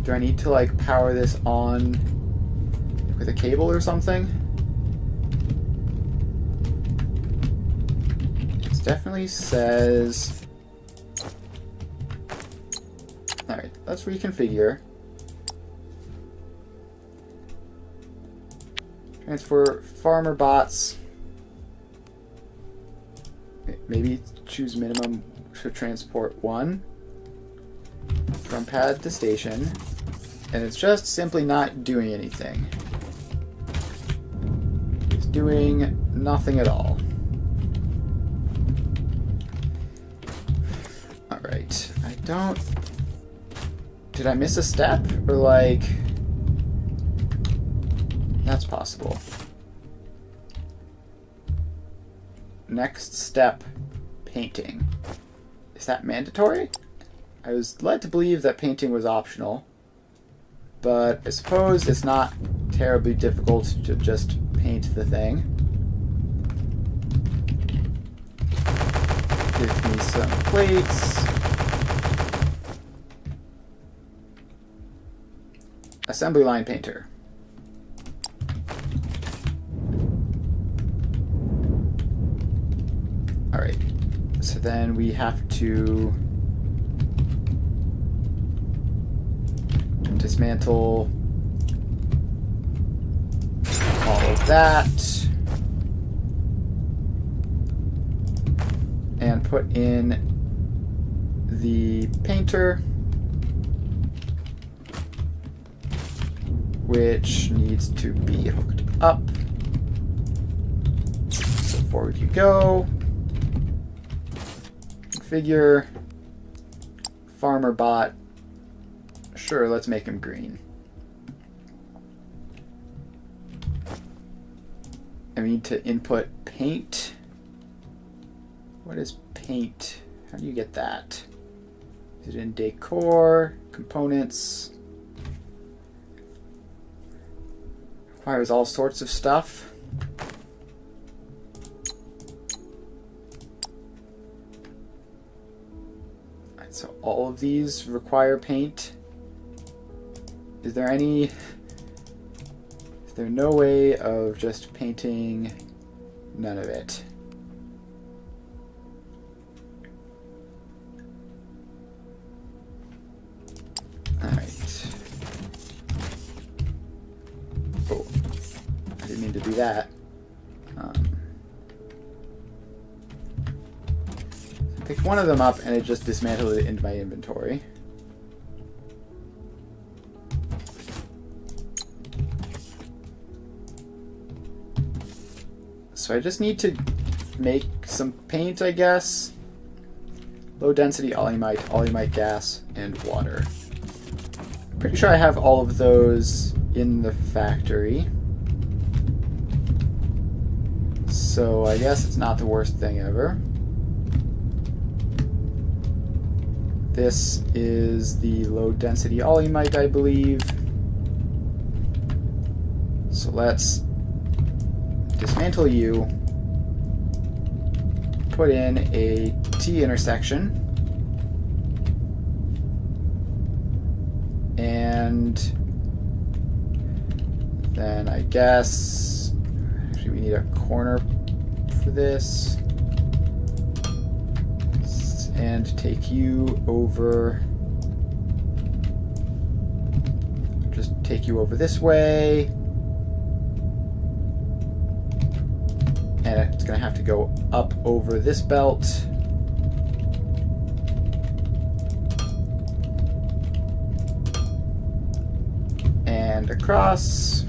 Do I need to, like, power this on with a cable or something? It definitely says... Alright, let's reconfigure. Transfer farmer bots. Maybe choose minimum to transport 1 from pad to station. And it's just simply not doing anything. doing nothing at all. Alright, I don't... Did I miss a step? Or like... That's possible. Next step, painting. Is that mandatory? I was led to believe that painting was optional, but I suppose it's not terribly difficult to just paint the thing. Give me some plates. Assembly line painter. Alright, so then we have to dismantle all of that and put in the painter, which needs to be hooked up. So forward you go. Configure farmer bot. Sure, let's make him green. And we need to input paint. What is paint? How do you get that? Is it in decor, components? Requires all sorts of stuff. Alright, so all of these require paint. Is there no way of just painting none of it? Alright. Oh, I didn't mean to do that. I picked one of them up and it just dismantled it into my inventory. So I just need to make some paint, I guess. Low density alumite gas, and water. Pretty sure I have all of those in the factory. So I guess it's not the worst thing ever. This is the low density alumite, I believe. So let's dismantle you, put in a T intersection, and then I guess actually we need a corner for this, and take you over, just take you over this way. And it's going to have to go up over this belt. And across.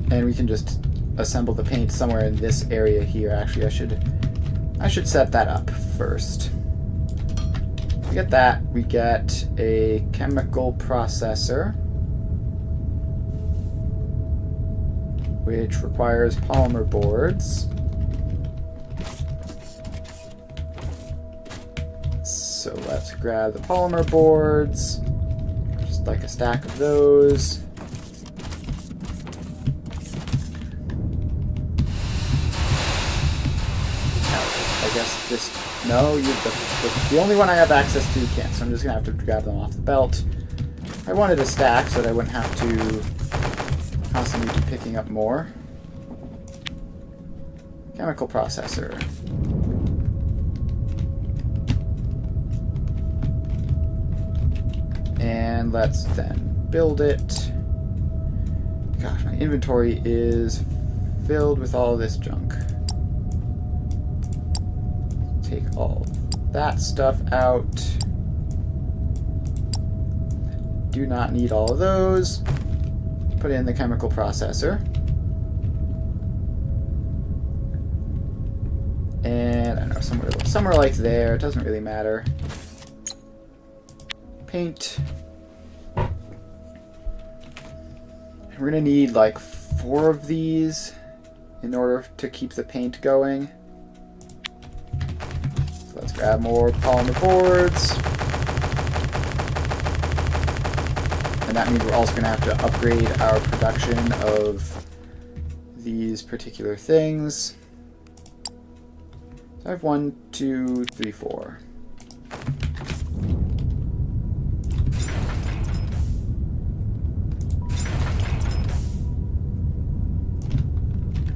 And we can just assemble the paint somewhere in this area here. Actually, I should set that up first. We get that. We get a chemical processor, which requires polymer boards. So let's grab the polymer boards, just like a stack of those. I guess this, no, the only one I have access to can't, so I'm just gonna have to grab them off the belt. I wanted a stack so that I wouldn't have to constantly be picking up more. Chemical processor. And let's then build it. Gosh, my inventory is filled with all this junk. Take all that stuff out. Do not need all of those. put in the chemical processor. And I don't know, somewhere like there. It doesn't really matter. Paint. And we're gonna need like 4 of these in order to keep the paint going. So let's grab more polymer boards. And that means we're also gonna have to upgrade our production of these particular things. So I have 1, 2, 3, 4.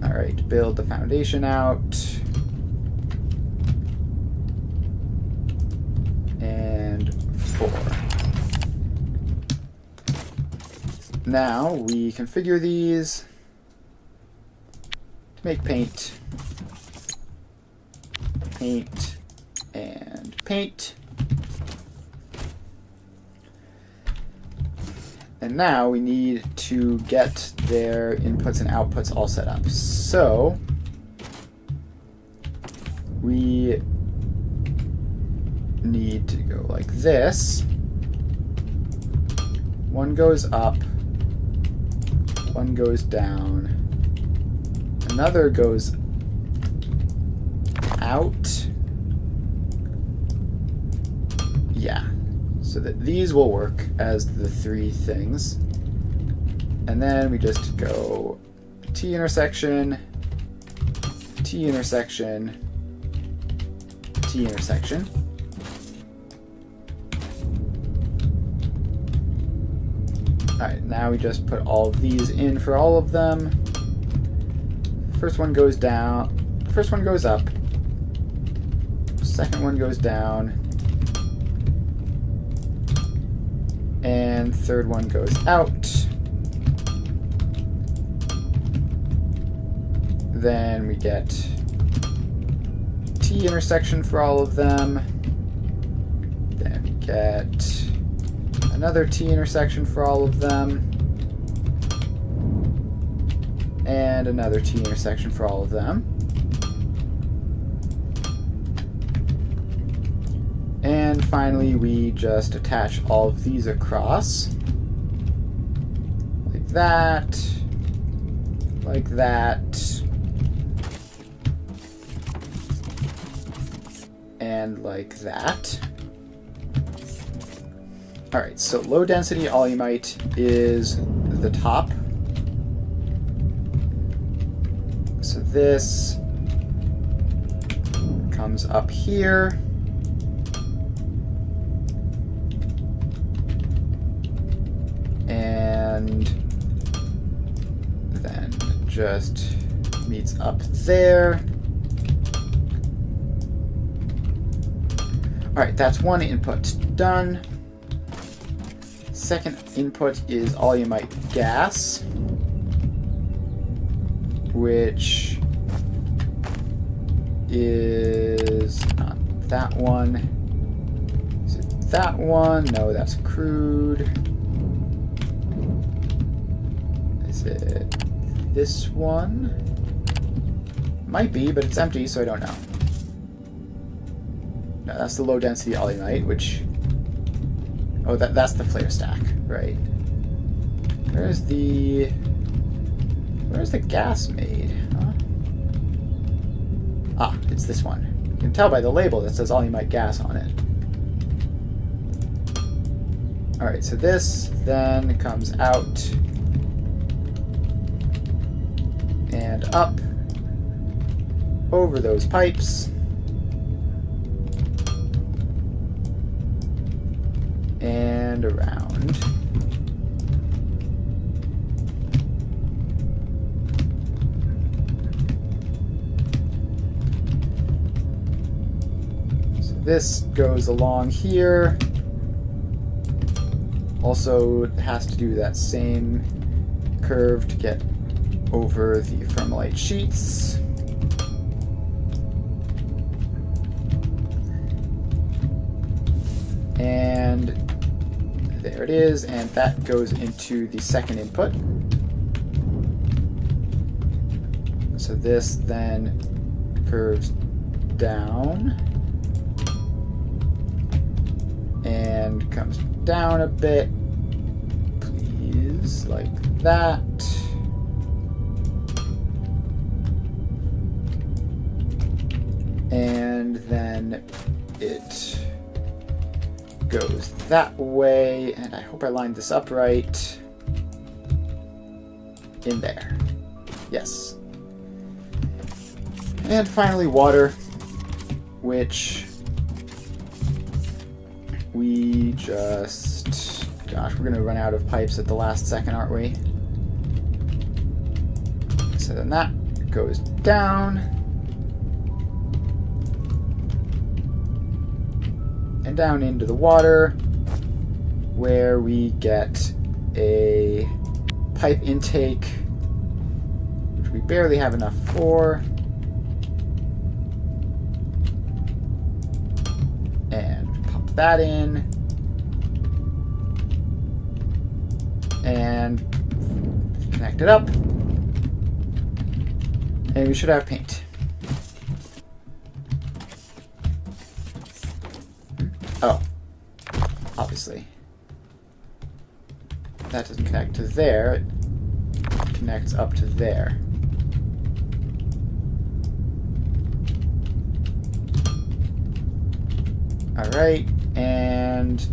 Alright, build the foundation out. And 4. Now we configure these to make paint. Paint and paint. And now we need to get their inputs and outputs all set up. So we need to go like this. One goes up, one goes down, another goes out. Yeah, so that these will work as the 3 things. And then we just go T intersection, T intersection, T intersection. Alright, now we just put all of these in for all of them. First one goes down, first one goes up, second one goes down, and third one goes out. Then we get T intersection for all of them. Then we get another T intersection for all of them. And another T intersection for all of them. And finally, we just attach all of these across. Like that. Like that. And like that. Alright, so low density alumite is the top. So this comes up here. And then just meets up there. Alright, that's one input done. Second input is alumite gas, which is not that one. Is it that one? No, that's crude. Is it this one? Might be, but it's empty, so I don't know. No, that's the low density alumite, which... Oh, that's the flare stack, right. Where's the gas made? Huh? Ah, it's this one. You can tell by the label that says alumite gas on it. Alright, so this then comes out and up over those pipes. And around. So this goes along here. Also has to do that same curve to get over the fermilite sheets. And There it is, and that goes into the second input. So this then curves down and comes down a bit, please, like that. And then it goes that way, and I hope I lined this up right. In there. Yes. And finally water, which we just... Gosh, we're going to run out of pipes at the last second, aren't we? So then that goes down. And down into the water, where we get a pipe intake, which we barely have enough for. And pop that in. And connect it up. And we should have paint. Oh, obviously. That doesn't connect to there. It connects up to there. Alright, and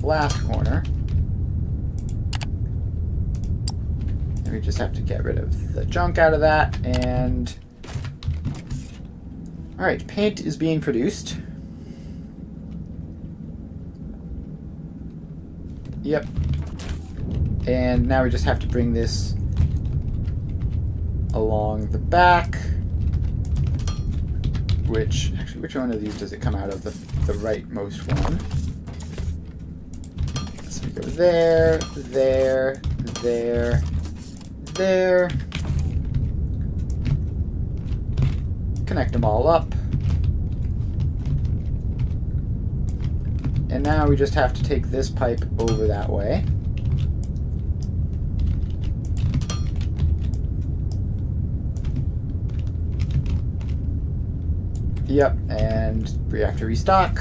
last corner. And we just have to get rid of the junk out of that, and... Alright, paint is being produced. Yep. And now we just have to bring this along the back. Which, actually, which one of these does it come out of? The rightmost one. So we go there, there, there, there. Connect them all up. And now we just have to take this pipe over that way. Yep, and we have to restock,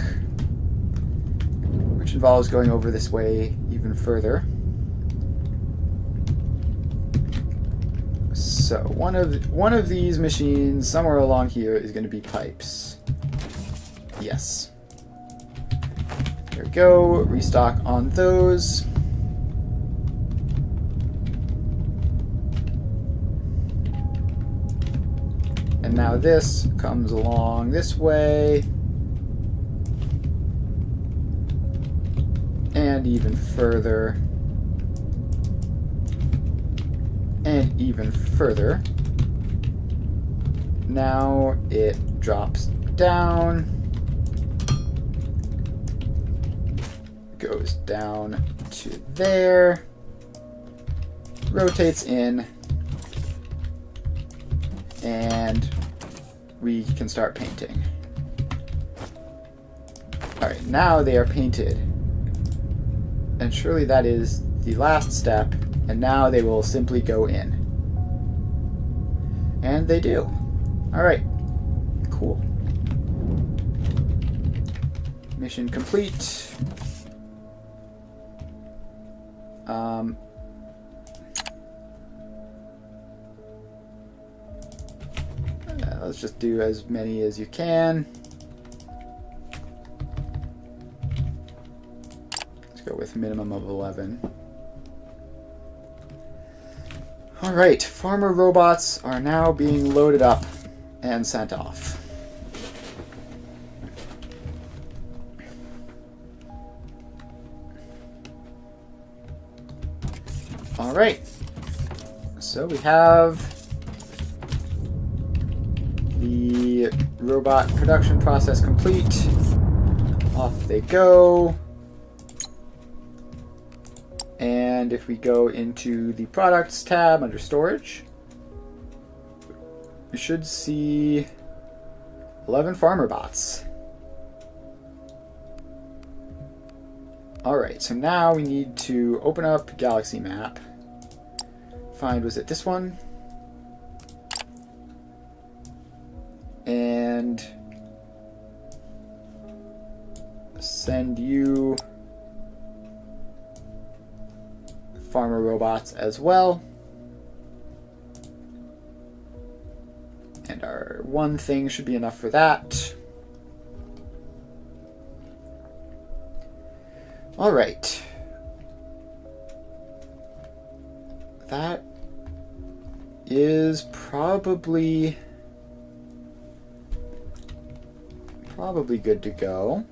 which involves going over this way even further. So one of these machines somewhere along here is going to be pipes. Yes. There we go. Restock on those. And now this comes along this way. And even further. And even further. Now it drops down. Goes down to there. Rotates in. And we can start painting. Alright, now they are painted. And surely that is the last step, and now they will simply go in. And they do. Alright, cool. Mission complete. Let's just do as many as you can. Let's go with minimum of 11. Alright, farmer robots are now being loaded up and sent off. Alright, so we have the robot production process complete. Off they go. And if we go into the products tab under storage, we should see 11 farmer bots. Alright, so now we need to open up Galaxy Map. Find, was it this one? And send you farmer robots as well. And our one thing should be enough for that. All right. That is probably good to go.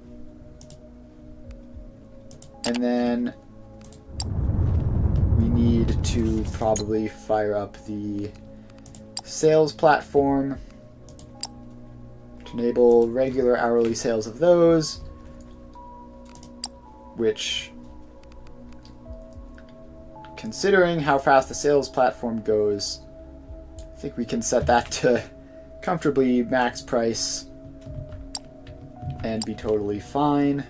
And then we need to probably fire up the sales platform to enable regular hourly sales of those, which, considering how fast the sales platform goes, I think we can set that to comfortably max price and be totally fine.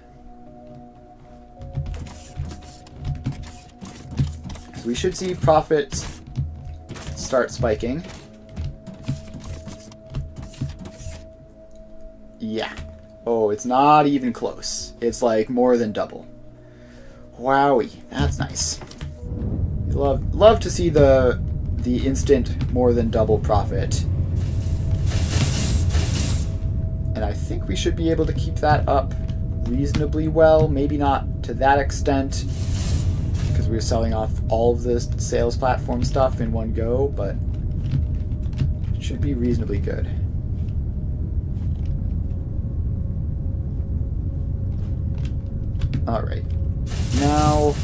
So we should see profits start spiking. Yeah. Oh, it's not even close. It's like more than double. Wowie, that's nice. Love to see the instant more than double profit. And I think we should be able to keep that up reasonably well. Maybe not to that extent, because we're selling off all of the sales platform stuff in one go, but it should be reasonably good. Alright. Now,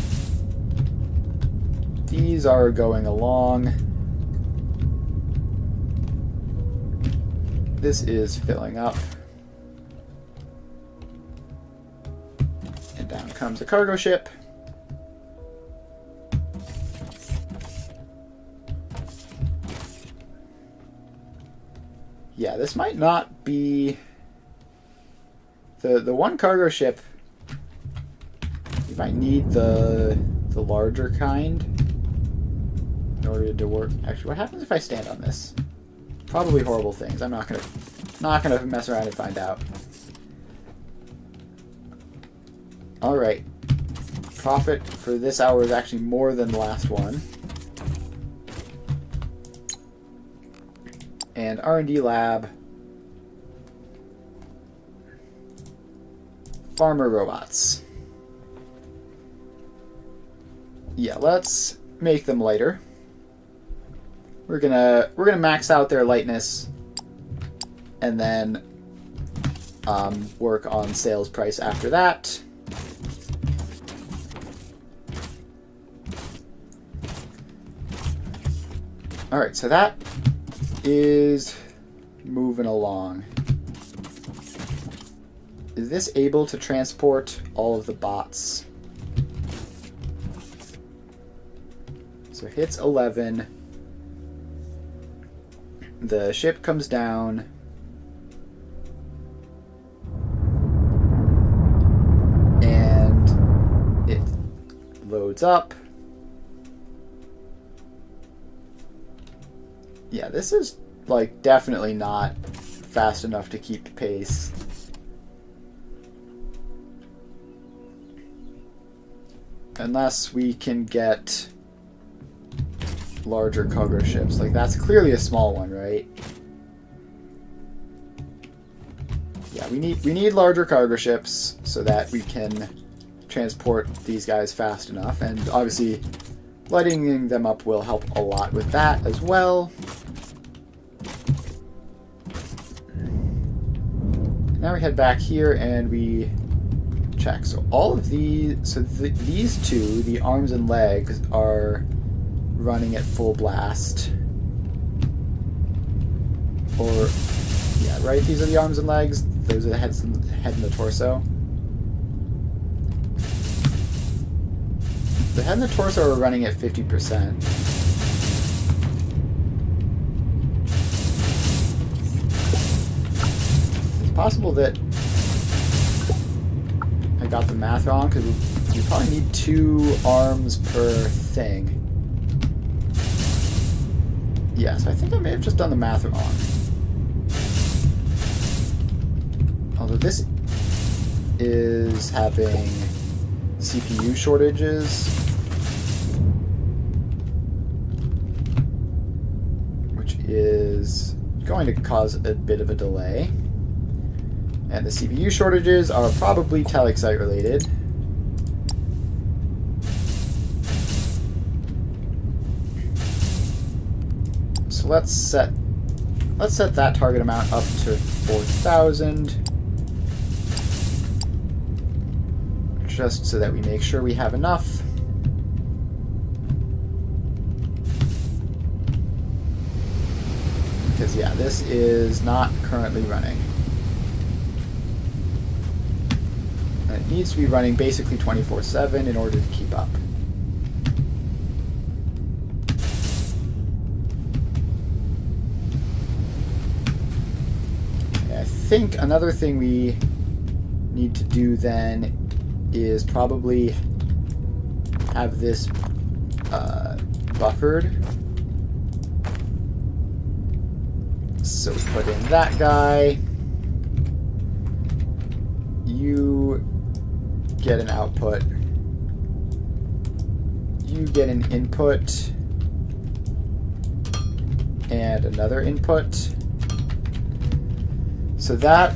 these are going along. This is filling up. And down comes a cargo ship. Yeah, this might not be the one cargo ship. You might need the larger kind in order to work. Actually, what happens if I stand on this? Probably horrible things. I'm not gonna mess around and find out. All right. Profit for this hour is actually more than the last one. And R&D lab. Farmer robots. Yeah, let's make them lighter. We're gonna max out their lightness, and then work on sales price after that. All right, so that is moving along. Is this able to transport all of the bots? So hits 11. The ship comes down. And it loads up. Yeah, this is like definitely not fast enough to keep pace. Unless we can get larger cargo ships. Like, that's clearly a small one, right? Yeah, we need larger cargo ships so that we can transport these guys fast enough, and obviously lighting them up will help a lot with that as well. Now we head back here and we check. So all of these, these two, the arms and legs, are running at full blast. Or, yeah, right? These are the arms and legs. Those are the head and the torso. The head and the torso are running at 50%. It's possible that I got the math wrong, because You probably need 2 arms per thing. Yes, I think I may have just done the math wrong. Although this is having CPU shortages, which is going to cause a bit of a delay. And the CPU shortages are probably Telexite related. So let's set that target amount up to 4,000. Just so that we make sure we have enough. Because yeah, this is not currently running. And it needs to be running basically 24/7 in order to keep up. Okay, I think another thing we need to do then is probably have this buffered. So we put in that guy. You get an output. You get an input. And another input. So that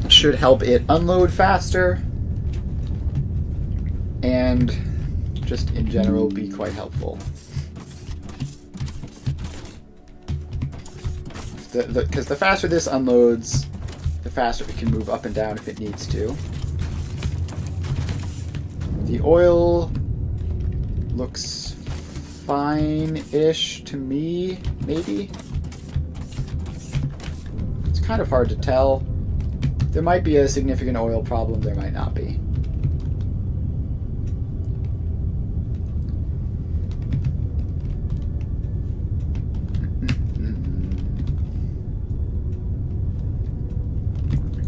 should help it unload faster. And just in general be quite helpful. Because the faster this unloads, the faster it can move up and down if it needs to. The oil looks fine-ish to me, maybe? It's kind of hard to tell. There might be a significant oil problem, there might not be.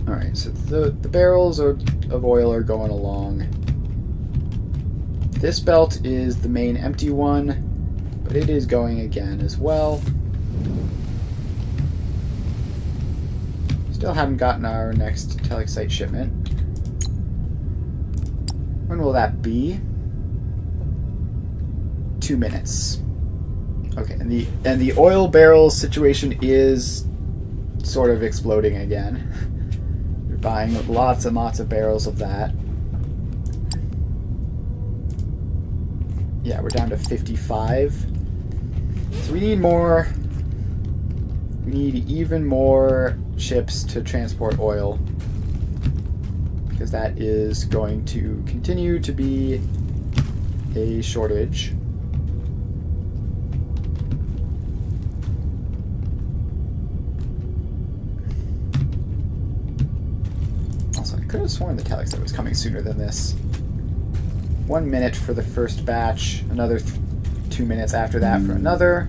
Alright, so the barrels of oil are going along. This belt is the main empty one, but it is going again as well. Still haven't gotten our next Telexite shipment. When will that be? 2 minutes. Okay, and the oil barrel situation is sort of exploding again. You're buying lots and lots of barrels of that. Yeah, we're down to 55. So we need more. We need even more ships to transport oil, because that is going to continue to be a shortage. Also, I could have sworn the Telexite was coming sooner than this. 1 minute for the first batch, another 2 minutes after that for another.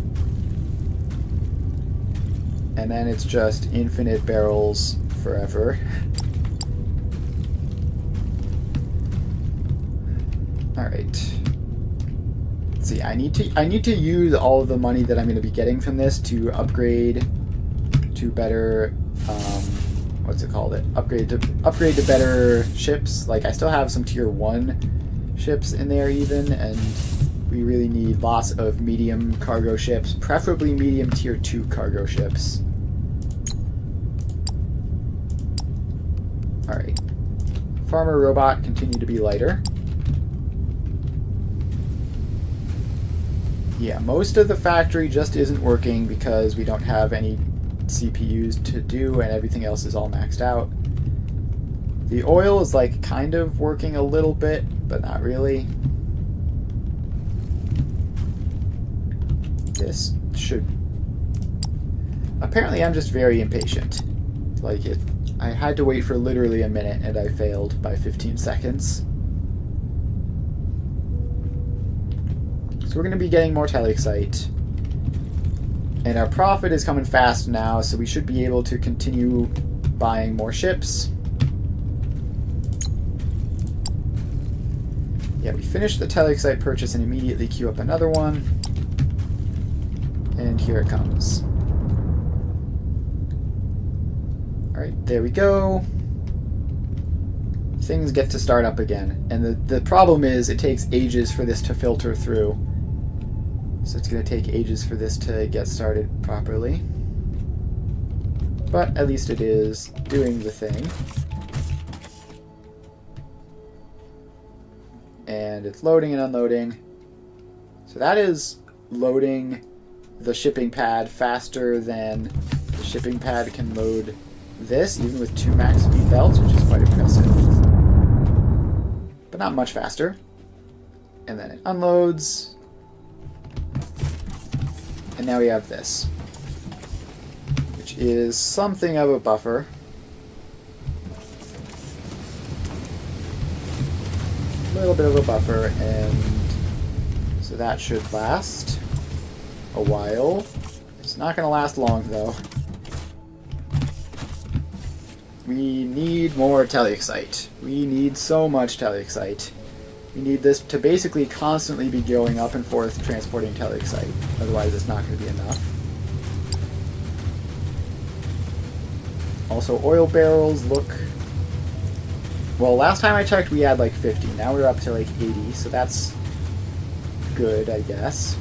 And then it's just infinite barrels forever. Alright. Let's see, I need to use all of the money that I'm going to be getting from this to upgrade to better what's it called? Upgrade to better ships. Like, I still have some tier 1 ships in there even, and we really need lots of medium cargo ships, preferably medium tier 2 cargo ships. Alright. Farmer robot continue to be lighter. Yeah, most of the factory just isn't working because we don't have any CPUs to do and everything else is all maxed out. The oil is like kind of working a little bit, but not really. This should... Apparently I'm just very impatient. Like, I had to wait for literally a minute and I failed by 15 seconds. So we're going to be getting more Telexite. And our profit is coming fast now, so we should be able to continue buying more ships. Yeah, we finished the Telexite purchase and immediately queue up another one. And here it comes. Alright, there we go. Things get to start up again. And the problem is it takes ages for this to filter through. So it's going to take ages for this to get started properly. But at least it is doing the thing. And it's loading and unloading. So that is loading the shipping pad faster than the shipping pad can load this, even with 2 max speed belts, which is quite impressive. But not much faster. And then it unloads. And now we have this, which is something of a buffer. A little bit of a buffer, and so that should last a while. It's not going to last long, though. We need more Telexite. We need so much Telexite. We need this to basically constantly be going up and forth transporting Telexite. Otherwise, it's not going to be enough. Also, oil barrels look... Well, last time I checked, we had like 50. Now we're up to like 80, so that's good, I guess.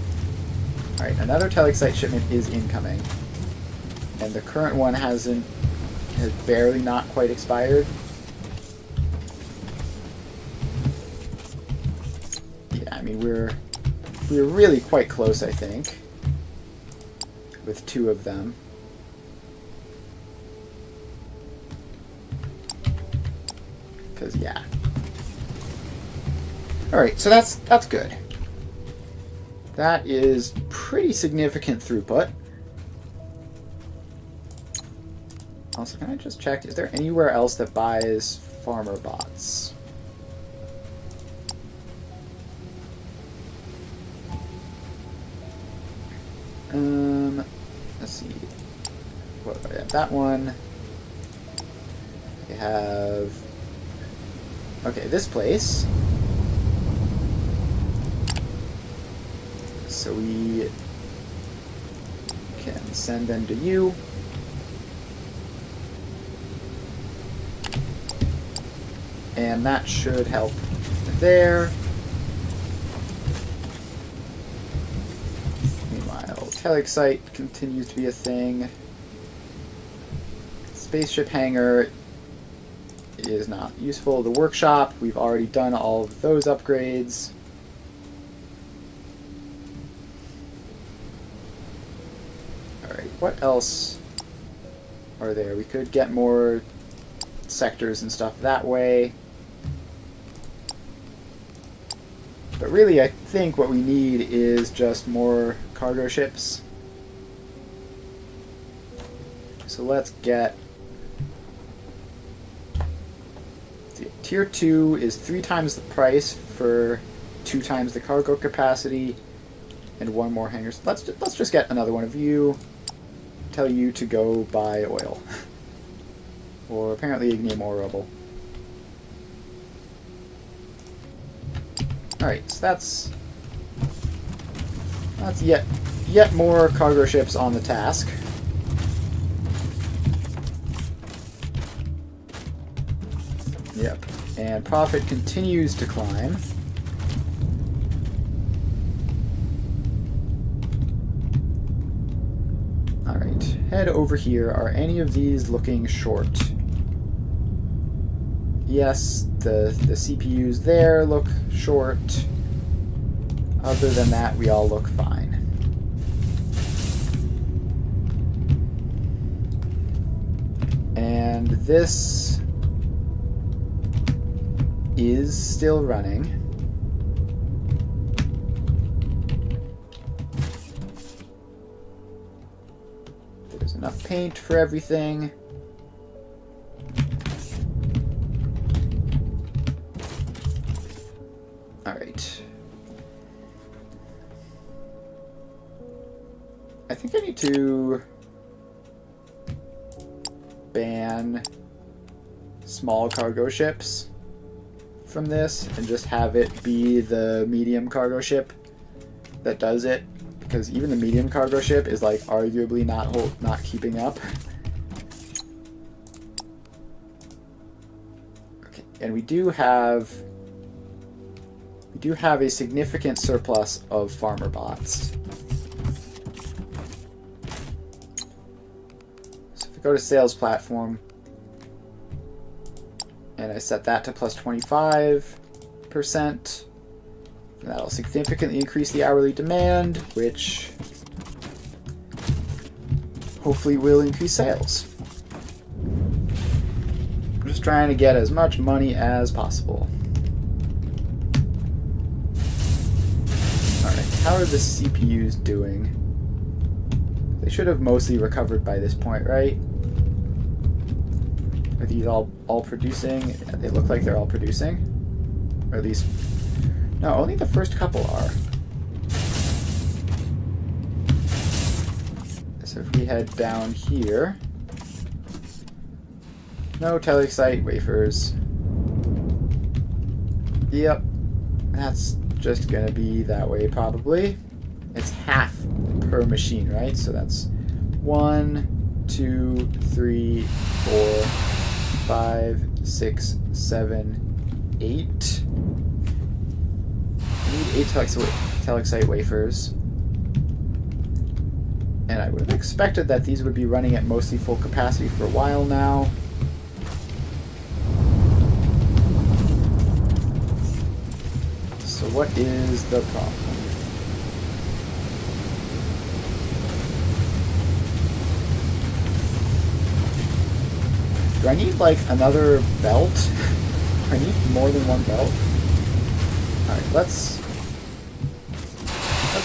Alright, another Telexite shipment is incoming. And the current one has barely not quite expired. Yeah, I mean, we're really quite close, I think, with 2 of them. Because, yeah. Alright, so that's good. That is pretty significant throughput. Also, can I just check, is there anywhere else that buys farmer bots? Let's see. What, yeah, that one. We have... Okay, this place. So we can send them to you. And that should help there. Meanwhile, Telexite continues to be a thing. Spaceship hangar is not useful. The workshop, we've already done all of those upgrades. Alright, what else are there? We could get more sectors and stuff that way. But really, I think what we need is just more cargo ships. So let's get... Tier 2 is 3 times the price for 2 times the cargo capacity and 1 more hangar. So let's just get another one of you. Tell you to go buy oil. Or apparently ignium or rubble. Alright, so that's yet more cargo ships on the task. Yep, and profit continues to climb. Alright, head over here. Are any of these looking short? Yes, the CPUs there look short. Other than that, we all look fine. And this is still running. There's enough paint for everything. Alright. I think I need to ban small cargo ships from this and just have it be the medium cargo ship that does it, because even the medium cargo ship is like arguably not keeping up. Okay, and we do have a significant surplus of farmer bots. So if we go to sales platform and I set that to plus 25%, that'll significantly increase the hourly demand, which hopefully will increase sales. I'm just trying to get as much money as possible. Alright, how are the CPUs doing? They should have mostly recovered by this point, right? Are these all producing? Yeah, they look like they're all producing. Or at least... No, only the first couple are. So if we head down here... No telexite wafers. Yep. That's just gonna be that way, probably. It's half per machine, right? So that's 1, 2, 3, 4, 5, 6, 7, 8. I need 8 telexite wafers. And I would have expected that these would be running at mostly full capacity for a while now. So what is the problem? Do I need, like, another belt? I need more than one belt? Alright, let's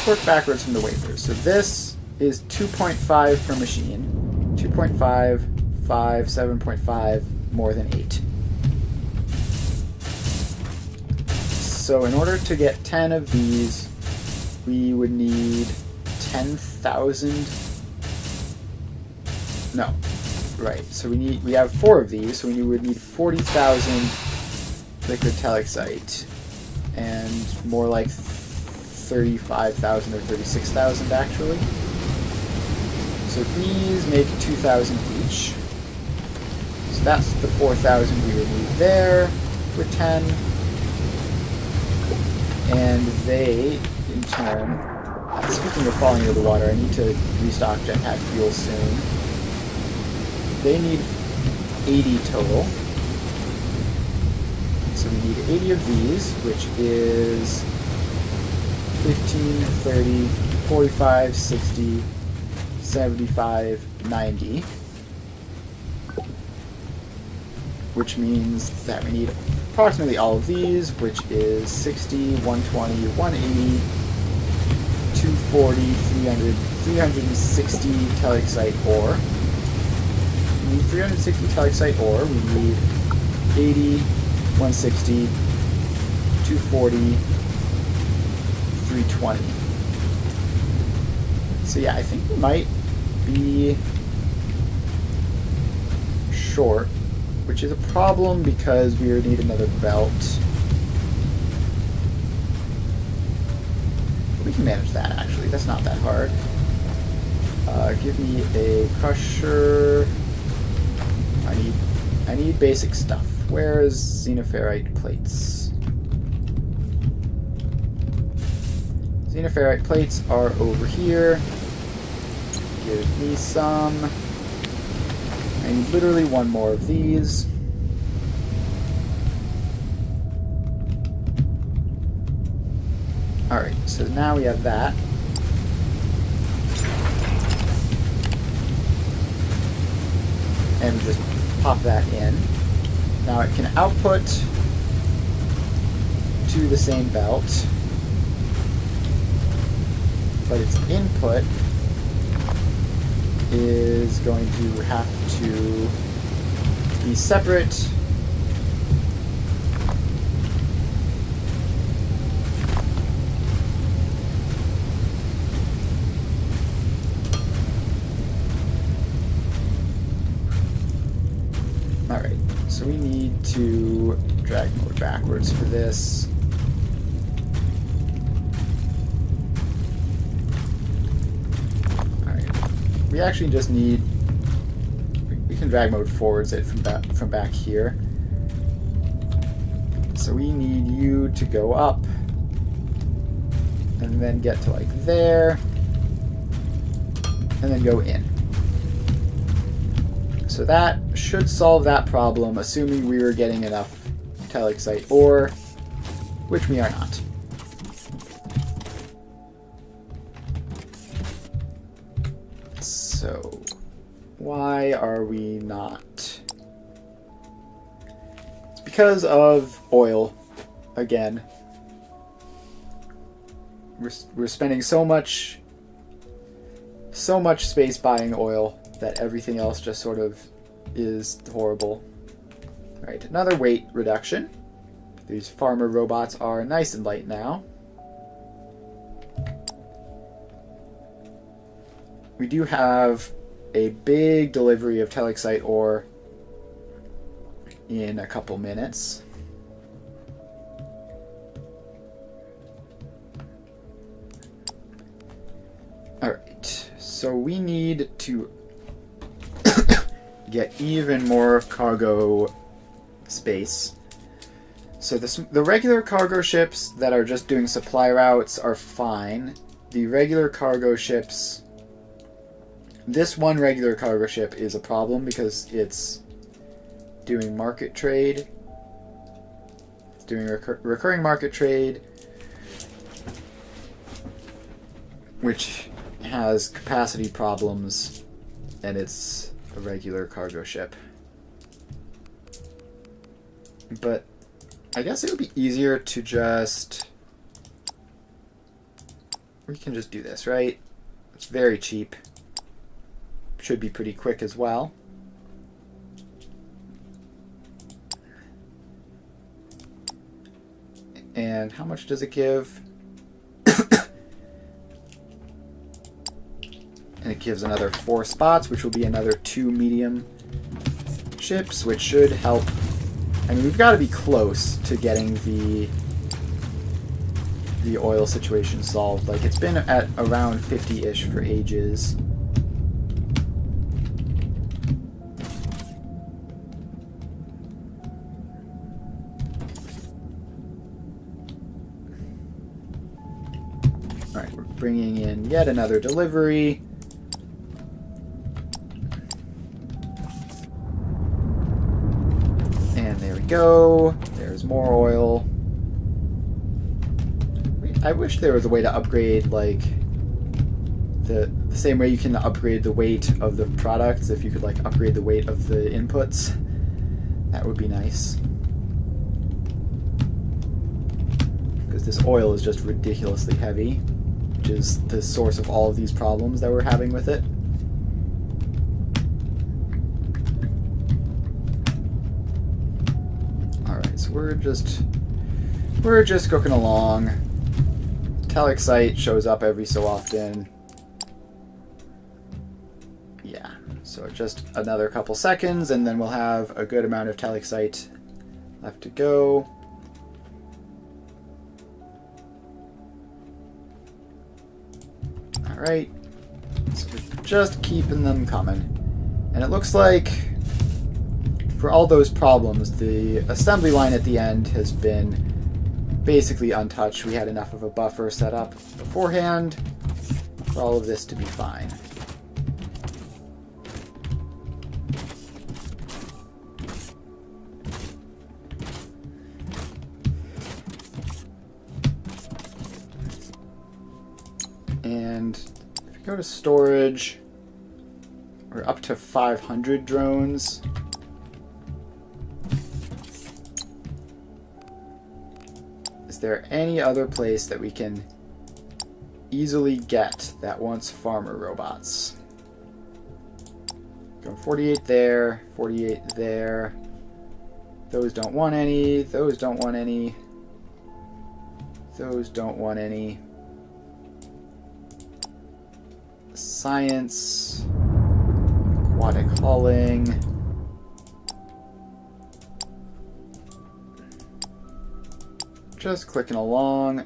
work backwards from the wafers. So this is 2.5 per machine. 2.5, 5, 7.5, more than 8. So in order to get 10 of these, we would need 10,000... No. Right, so we have 4 of these, so we would need 40,000 liquid telexite, and more like 35,000 or 36,000 actually. So these make 2,000 each. So that's the 4,000 we would need there for 10. And they, in turn, speaking of falling into the water, I need to restock jetpack fuel soon. They need 80 total. So we need 80 of these, which is 15, 30, 45, 60, 75, 90. Which means that we need approximately all of these, which is 60, 120, 180, 240, 300, 360 telexite ore. We need 360 telexite ore. We need 80, 160, 240, 320. So yeah, I think we might be short, which is a problem because we would need another belt. We can manage that, actually. That's not that hard. Give me a crusher. I need basic stuff. Where's xenoferrite plates? Xenoferrite plates are over here. Give me some. I need literally one more of these. Alright, so now we have that. And we just pop that in. Now it can output to the same belt, but its input is going to have to be separate. Alright, so we need to drag mode backwards for this. Alright. We actually just need... We can drag mode forwards it from back here. So we need you to go up. And then get to like there. And then go in. So that should solve that problem, assuming we were getting enough telexite ore, which we are not. So, why are we not? It's because of oil, again. We're spending so much space buying oil that everything else just sort of is horrible. Alright, another weight reduction. These farmer robots are nice and light now. We do have a big delivery of telexite ore in a couple minutes. Alright, so we need to get even more cargo space. So the regular cargo ships that are just doing supply routes are fine. The regular cargo ships... This one regular cargo ship is a problem because it's doing market trade. It's doing recurring market trade, which has capacity problems, and it's a regular cargo ship. But I guess it would be easier to just... We can just do this, right? It's very cheap. Should be pretty quick as well. And how much does it give? And it gives another 4 spots, which will be another 2 medium ships, which should help. I mean, we've got to be close to getting the oil situation solved. Like, it's been at around 50-ish for ages. Alright, we're bringing in yet another delivery. Go. There's more oil. I wish there was a way to upgrade, like, the same way you can upgrade the weight of the products, if you could, like, upgrade the weight of the inputs. That would be nice. Because this oil is just ridiculously heavy, which is the source of all of these problems that we're having with it. So we're just cooking along. Telexite shows up every so often. Yeah, so just another couple seconds and then we'll have a good amount of telexite left to go. Alright, so we're just keeping them coming. And it looks like for all those problems, the assembly line at the end has been basically untouched. We had enough of a buffer set up beforehand for all of this to be fine. And if you go to storage, we're up to 500 drones. Is there any other place that we can easily get that wants farmer robots? Go 48 there, 48 there. Those don't want any, those don't want any, those don't want any. Science, aquatic hauling. just clicking along.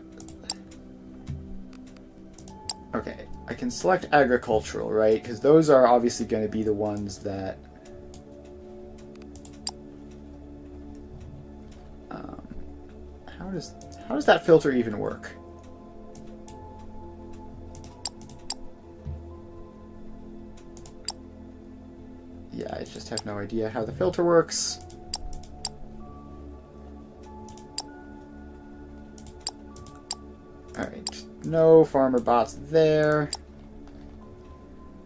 Okay, I can select agricultural, right? Because those are obviously going to be the ones that... How does that filter even work? Yeah, I just have no idea how the filter works. Alright, no farmer bots there.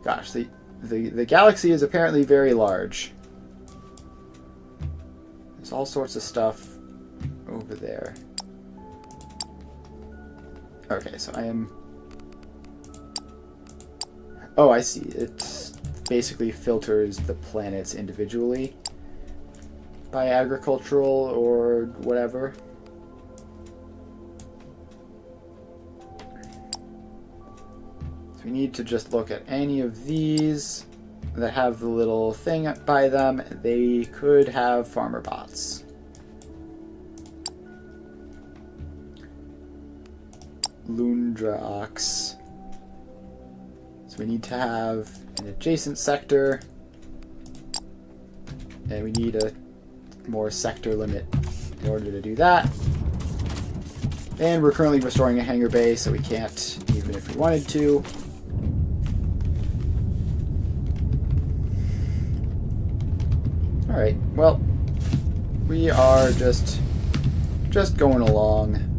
Gosh, the galaxy is apparently very large. There's all sorts of stuff over there. Okay, so I am... Oh, I see. It basically filters the planets individually by agricultural or whatever. So we need to just look at any of these that have the little thing by them. They could have farmer bots. Lundraox. So we need to have an adjacent sector, and we need a more sector limit in order to do that. And we're currently restoring a hangar bay, so we can't, even if we wanted to. Alright, well, we are just going along.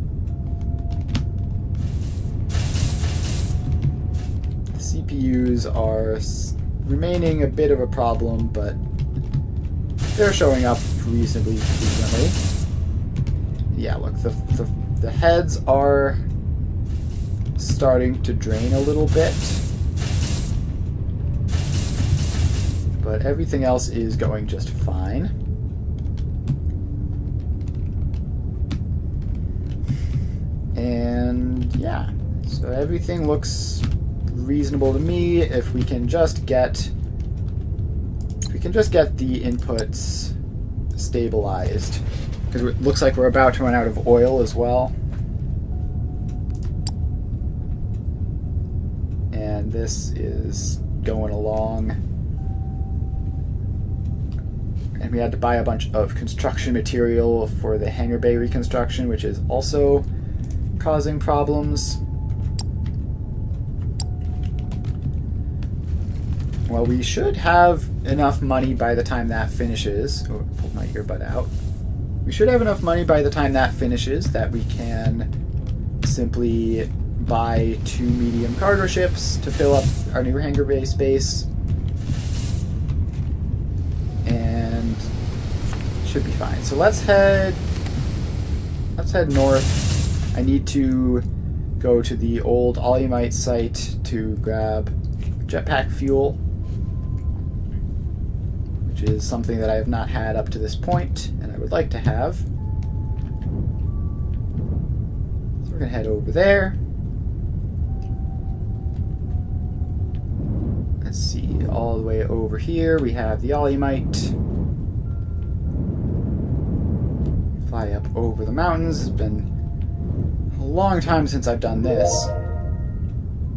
CPUs are remaining a bit of a problem, but they're showing up reasonably frequently. Yeah, look, the heads are starting to drain a little bit, but everything else is going just fine. And yeah, so everything looks reasonable to me. If we can just get the inputs stabilized, because it looks like we're about to run out of oil as well. And this is going along. And we had to buy a bunch of construction material for the hangar bay reconstruction, which is also causing problems. Well, we should have enough money by the time that finishes. Oh, I pulled my earbud out. We should have enough money by the time that finishes that we can simply buy 2 medium cargo ships to fill up our new hangar bay space. And it should be fine. So let's head north. I need to go to the old Alumite site to grab jetpack fuel, which is something that I have not had up to this point, and I would like to have. So we're going to head over there. Let's see, all the way over here we have the Alumite. Fly up over the mountains. It's been a long time since I've done this.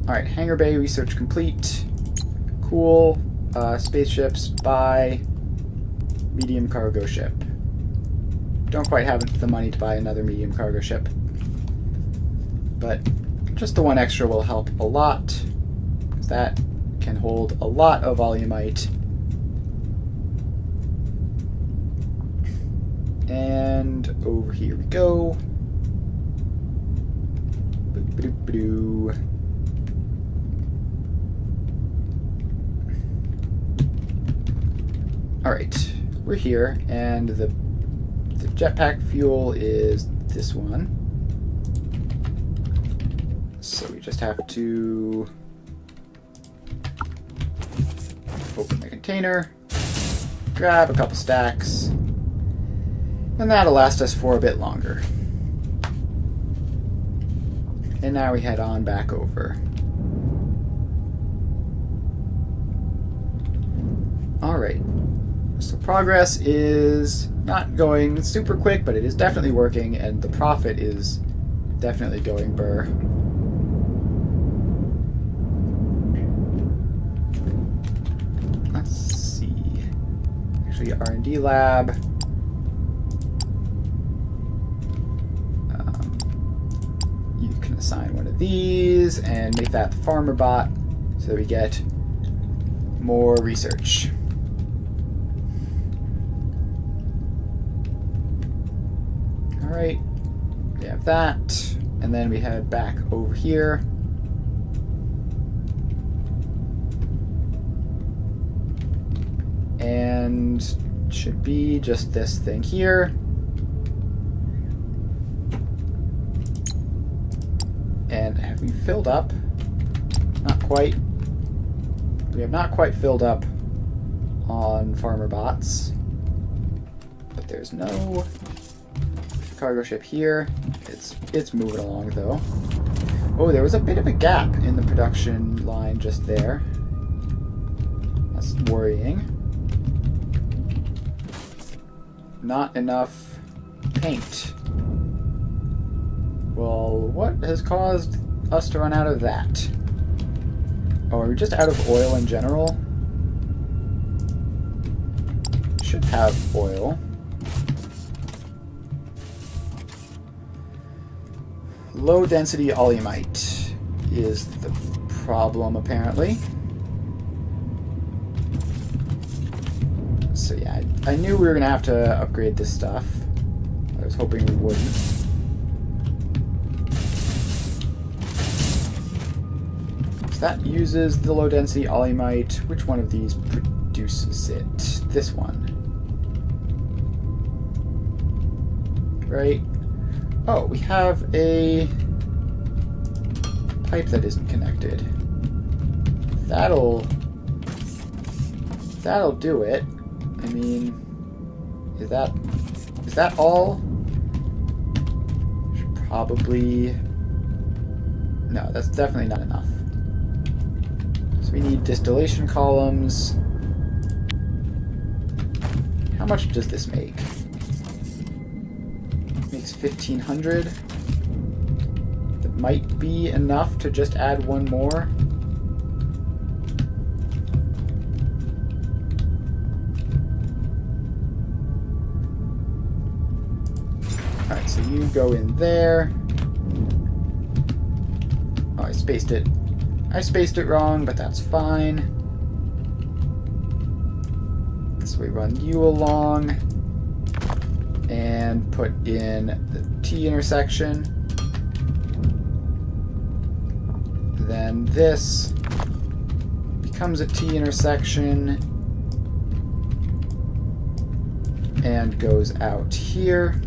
Alright, hangar bay research complete. Cool. Spaceships, buy medium cargo ship. Don't quite have the money to buy another medium cargo ship, but just the one extra will help a lot, because that can hold a lot of Alumite. And over here we go. Ba-do-ba-do. Alright, we're here, and the jetpack fuel is this one. So we just have to open the container, grab a couple stacks, and that'll last us for a bit longer. And now we head on back over. Alright. So progress is not going super quick, but it is definitely working, and the profit is definitely going burr. Let's see. Actually, R&D lab. You can assign one of these and make that the farmer bot so that we get more research. Alright, we have that, and then we head back over here. And should be just this thing here. And have we filled up? Not quite. We have not quite filled up on farmer bots. But there's no cargo ship here. It's moving along though. Oh, there was a bit of a gap in the production line just there. That's worrying. Not enough paint. Well, what has caused us to run out of that? Oh, are we just out of oil in general? Should have oil. Low density alumite is the problem, apparently. So yeah, I knew we were going to have to upgrade this stuff. I was hoping we wouldn't. So that uses the low density alumite. Which one of these produces it? This one. Right? Oh, we have a pipe that isn't connected. That'll do it. I mean, is that all? Should probably... No, that's definitely not enough. So we need distillation columns. How much does this make? Makes 1,500. That might be enough to just add one more. Alright, so you go in there. Oh, I spaced it. I spaced it wrong, but that's fine. So we run you along and put in the T intersection. Then this becomes a T intersection and goes out here.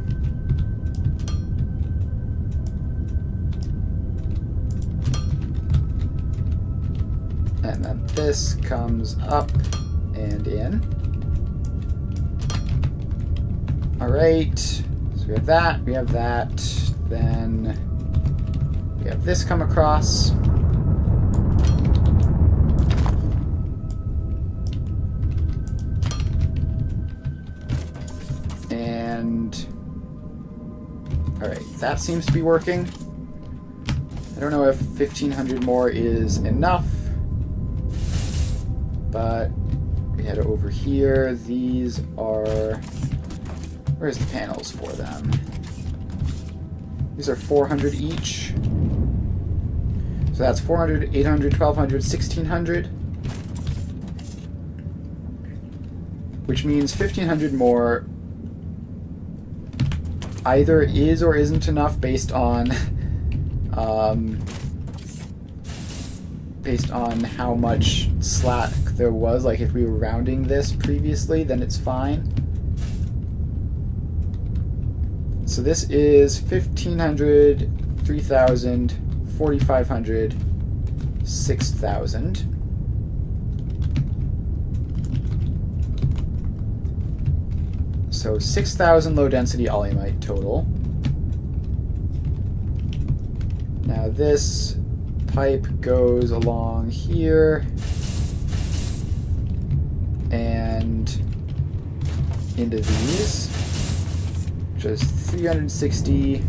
And then this comes up and in. Alright, so we have that, then we have this come across. And, alright, that seems to be working. I don't know if 1,500 more is enough, but we head over here. These are... Where's the panels for them? These are 400 each. So that's 400, 800, 1,200, 1,600. Which means 1,500 more either is or isn't enough based on how much slack there was. Like if we were rounding this previously, then it's fine. So this is 1,500, 3,000, 4,500, 6,000. So 6,000 low density alumite total. Now this pipe goes along here and into these, which is 360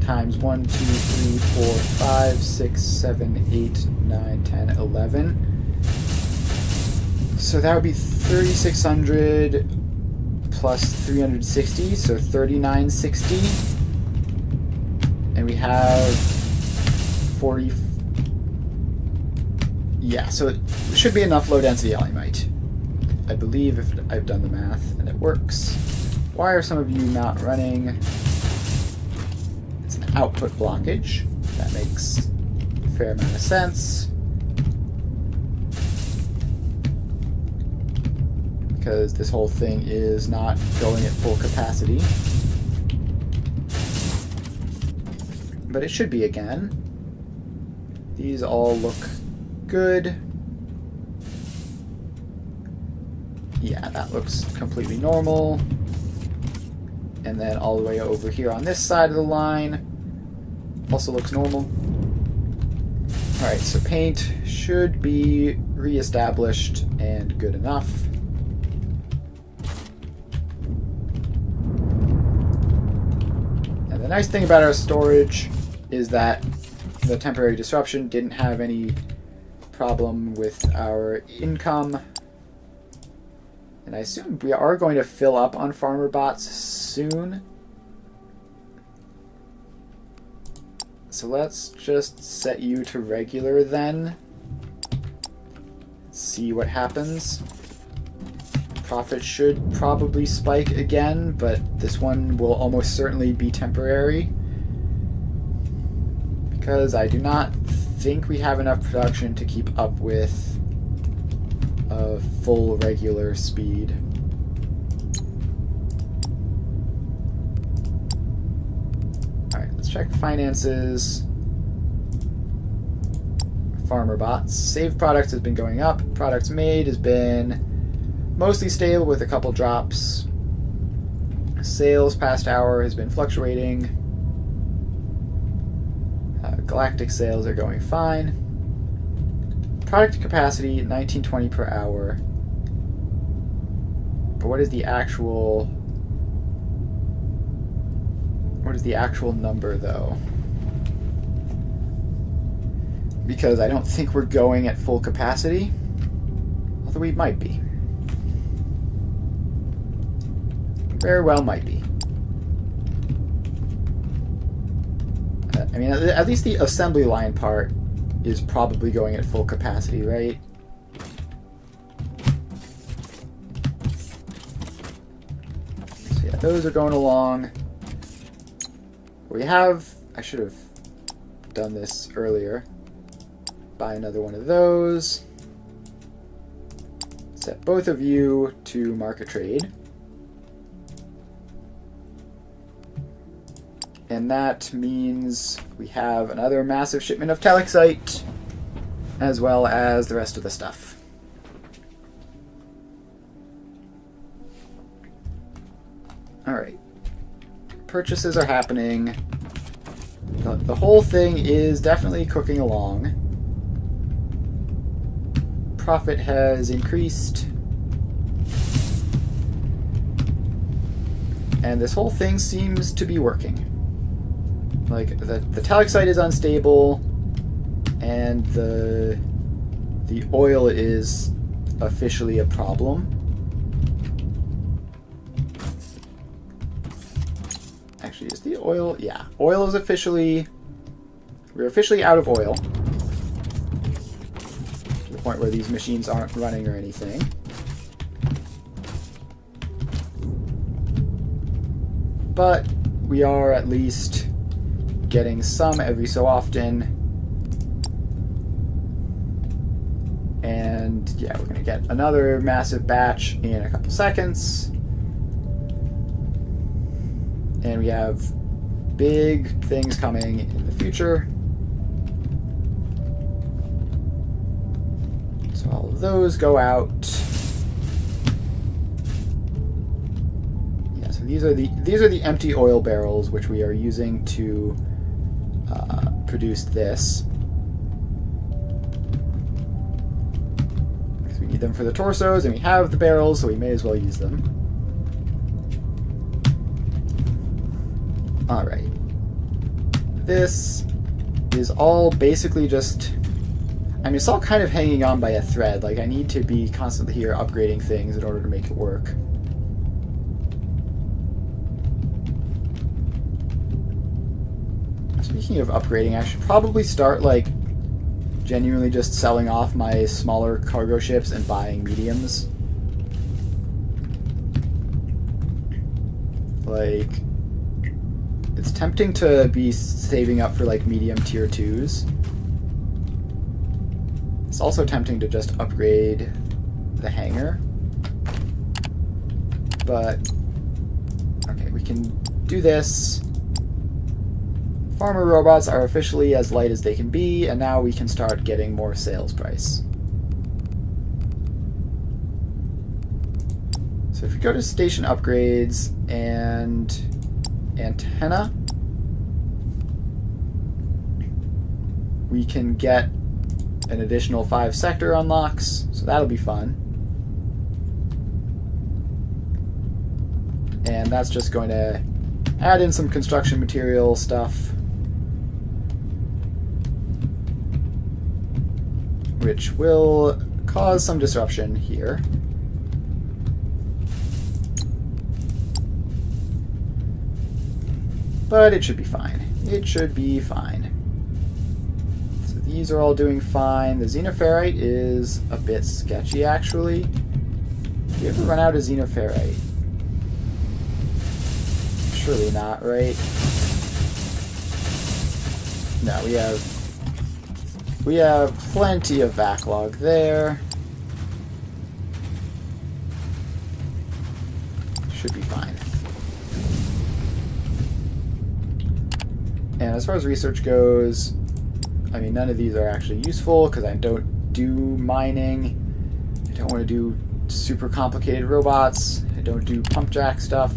times 1, 2, 3, 4, 5, 6, 7, 8, 9, 10, 11. So that would be 3,600 plus 360, so 3,960. And we have 40. Yeah, so it should be enough low density alumite. I believe if I've done the math and it works. Why are some of you not running? It's an output blockage. That makes a fair amount of sense. Because this whole thing is not going at full capacity. But it should be again. These all look good. Yeah, that looks completely normal. And then all the way over here on this side of the line also looks normal. Alright, so paint should be reestablished and good enough. And the nice thing about our storage is that the temporary disruption didn't have any problem with our income. And I assume we are going to fill up on farmer bots soon. So let's just set you to regular then. See what happens. Profit should probably spike again, but this one will almost certainly be temporary. Because I do not think we have enough production to keep up with a full regular speed. Alright, let's check finances. Farmer bots. Saved products has been going up. Products made has been mostly stable with a couple drops. Sales past hour has been fluctuating. Galactic sales are going fine. Product capacity 1920 per hour. But what is the actual number though? Because I don't think we're going at full capacity. Although we might be. Very well might be. I mean, at least the assembly line part is probably going at full capacity, right? So yeah, those are going along. We have... I should have done this earlier. Buy another one of those. Set both of you to market trade. And that means we have another massive shipment of telexite, as well as the rest of the stuff. Alright. Purchases are happening. The whole thing is definitely cooking along. Profit has increased. And this whole thing seems to be working. Like, the telexite is unstable, and the oil is officially a problem. Actually, is the oil... Yeah, oil is officially... We're officially out of oil. To the point where these machines aren't running or anything. But we are at least getting some every so often. And yeah, we're going to get another massive batch in a couple seconds. And we have big things coming in the future. So all of those go out. Yeah, so these are the empty oil barrels which we are using to produce this. Because we need them for the torsos, and we have the barrels, so we may as well use them. Alright. This is all basically just... I mean, it's all kind of hanging on by a thread. Like, I need to be constantly here upgrading things in order to make it work. Speaking of upgrading, I should probably start, like, genuinely just selling off my smaller cargo ships and buying mediums. Like, it's tempting to be saving up for, like, medium tier 2s. It's also tempting to just upgrade the hangar. But, okay, we can do this. Farmer robots are officially as light as they can be, and now we can start getting more sales price. So if we go to station upgrades and antenna, we can get an additional 5 sector unlocks, so that'll be fun. And that's just going to add in some construction material stuff, which will cause some disruption here. But it should be fine. It should be fine. So these are all doing fine. The xenoferrite is a bit sketchy, actually. Do you ever run out of xenoferrite? Surely not, right? No, we have plenty of backlog there. Should be fine. And as far as research goes, I mean, none of these are actually useful because I don't do mining. I don't want to do super complicated robots. I don't do pump jack stuff.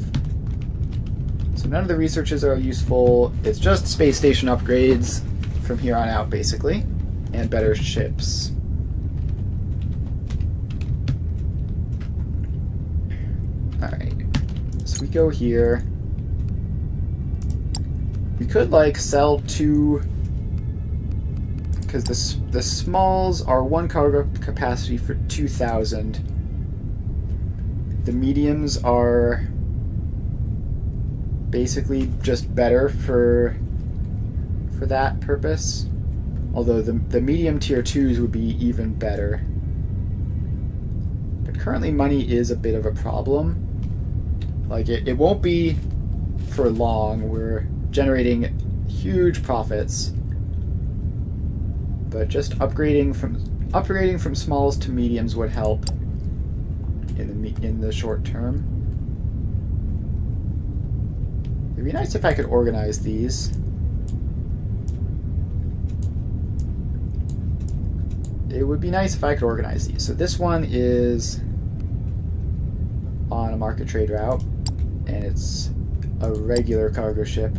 So none of the researches are useful. It's just space station upgrades from here on out, basically. And better ships. Alright. So we go here. We could, like, sell 2... Because the smalls are 1 cargo capacity for 2,000. The mediums are basically just better for that purpose. Although the medium tier 2s would be even better. But currently money is a bit of a problem. Like, it won't be for long. We're generating huge profits. But just upgrading from smalls to mediums would help in the short term. It'd be nice if I could organize these. It would be nice if I could organize these. So this one is on a market trade route, and it's a regular cargo ship.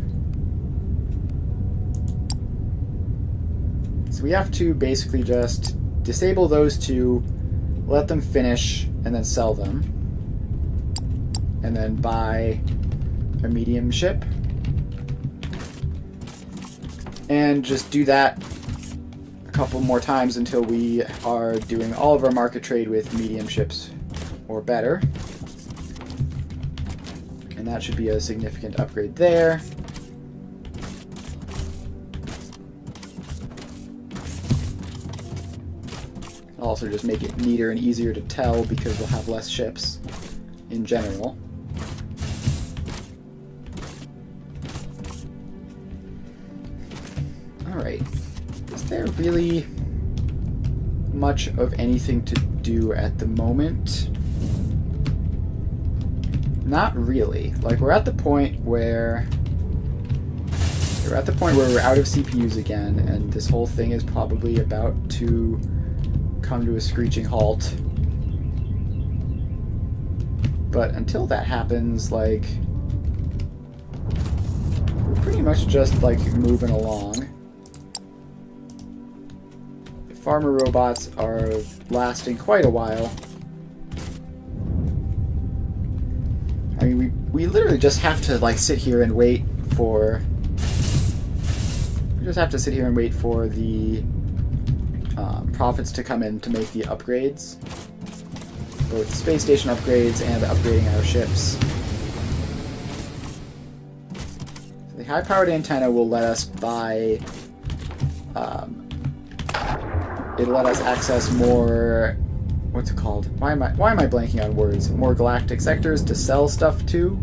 So we have to basically just disable those 2, let them finish, and then sell them. And then buy a medium ship. And just do that a couple more times until we are doing all of our market trade with medium ships or better. And that should be a significant upgrade there. It'll also just make it neater and easier to tell because we'll have less ships in general. Alright. Is there really much of anything to do at the moment? Not really. Like, we're at the point where we're out of CPUs again, and this whole thing is probably about to come to a screeching halt. But until that happens, like, we're pretty much just, like, moving along. The farmer robots are lasting quite a while. I mean, we literally just have to, like, sit here and wait for... We just have to sit here and wait for the profits to come in to make the upgrades. Both space station upgrades and upgrading our ships. So the high-powered antenna will let us buy... it'll let us access more... What's it called? Why am I blanking on words? More galactic sectors to sell stuff to,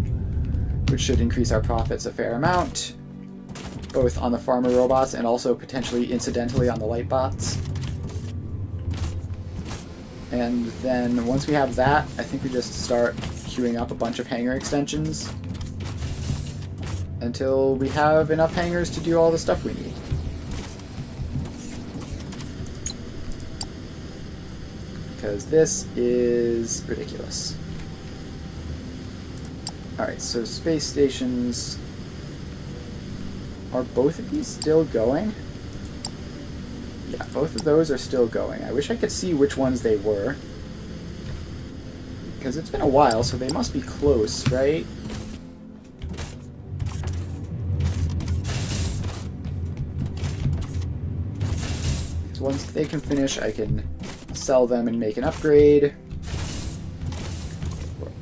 which should increase our profits a fair amount, both on the farmer robots and also potentially incidentally on the light bots. And then once we have that, I think we just start queuing up a bunch of hangar extensions until we have enough hangars to do all the stuff we need. Because this is ridiculous. Alright, so space stations... Are both of these still going? Yeah, both of those are still going. I wish I could see which ones they were. Because it's been a while, so they must be close, right? Once they can finish, I can sell them and make an upgrade.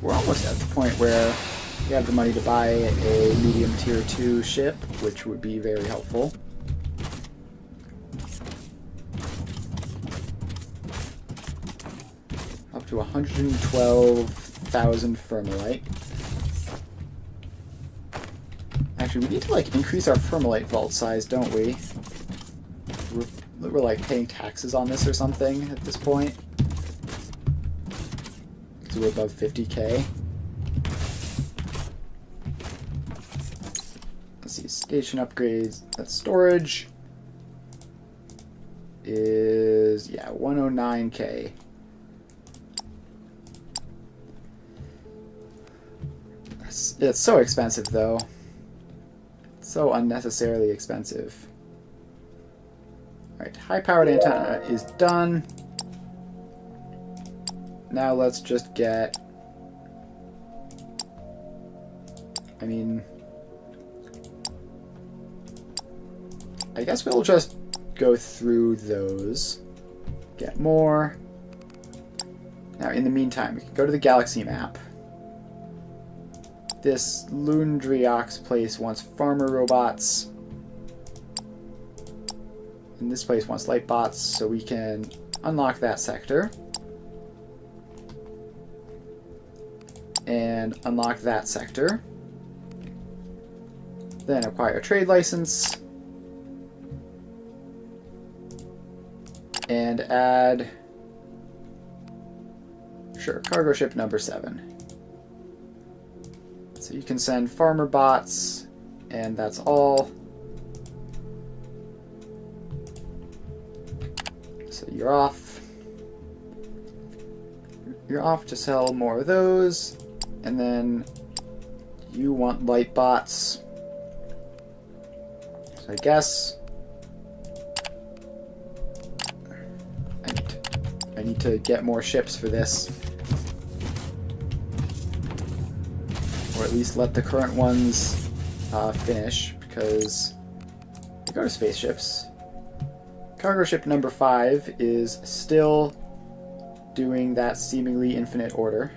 We're almost at the point where we have the money to buy a medium tier 2 ship, which would be very helpful. Up to 112,000 Fermilite. Actually, we need to like increase our Fermilite vault size, don't we? We're like paying taxes on this or something at this point. Because we're above 50k. Let's see, station upgrades. That's storage. Is, yeah, 109k. It's so expensive though. It's so unnecessarily expensive. Alright, high-powered antenna is done. Now let's just get... I mean... I guess we'll just go through those. Get more. Now, in the meantime, we can go to the galaxy map. This Lundriox place wants farmer robots. And this place wants light bots, so we can unlock that sector. And unlock that sector. Then acquire a trade license. And add... Sure, cargo ship number 7. So you can send farmer bots, and that's all. So you're off. You're off to sell more of those, and then you want light bots. So I guess I need to get more ships for this. Or at least let the current ones finish, because they go to spaceships. Cargo ship number 5 is still doing that seemingly infinite order.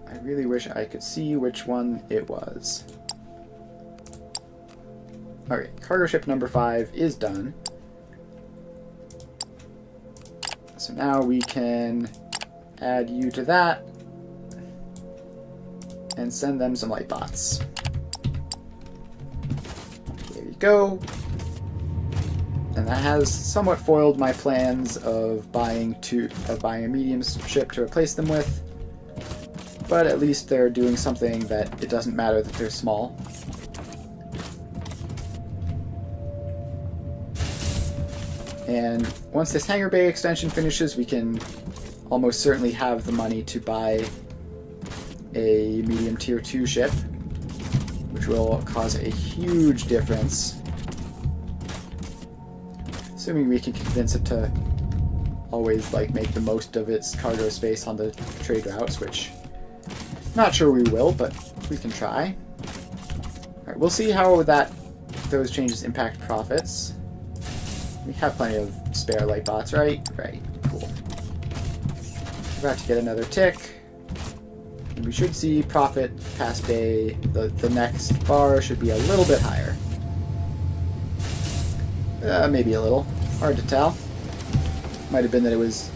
I really wish I could see which one it was. Okay, cargo ship number 5 is done. So now we can add you to that and send them some light bots. There you go. And that has somewhat foiled my plans of buying a medium ship to replace them with. But at least they're doing something that it doesn't matter that they're small. And once this hangar bay extension finishes, we can almost certainly have the money to buy a medium tier 2 ship, which will cause a huge difference. Assuming we can convince it to always like make the most of its cargo space on the trade routes, which Not sure we will, but we can try. Alright, we'll see how those changes impact profits. We have plenty of spare light bots, right? Right, cool. We're about to get another tick. And we should see profit past day. The next bar should be a little bit higher. Maybe a little. Hard to tell. Might have been that it was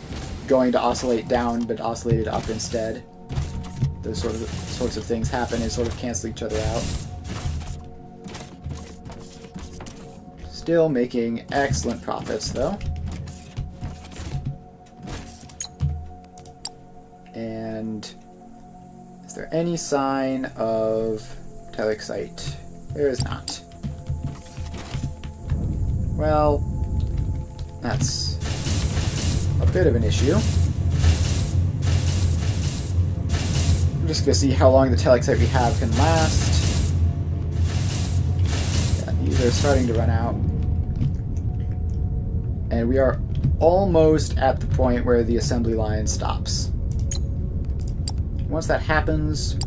going to oscillate down, but oscillated up instead. Those sorts of things happen and sort of cancel each other out. Still making excellent profits, though. And is there any sign of Telexite? There is not. Well, that's a bit of an issue. I'm just going to see how long the Telexite we have can last. Yeah, these are starting to run out. And we are almost at the point where the assembly line stops. Once that happens,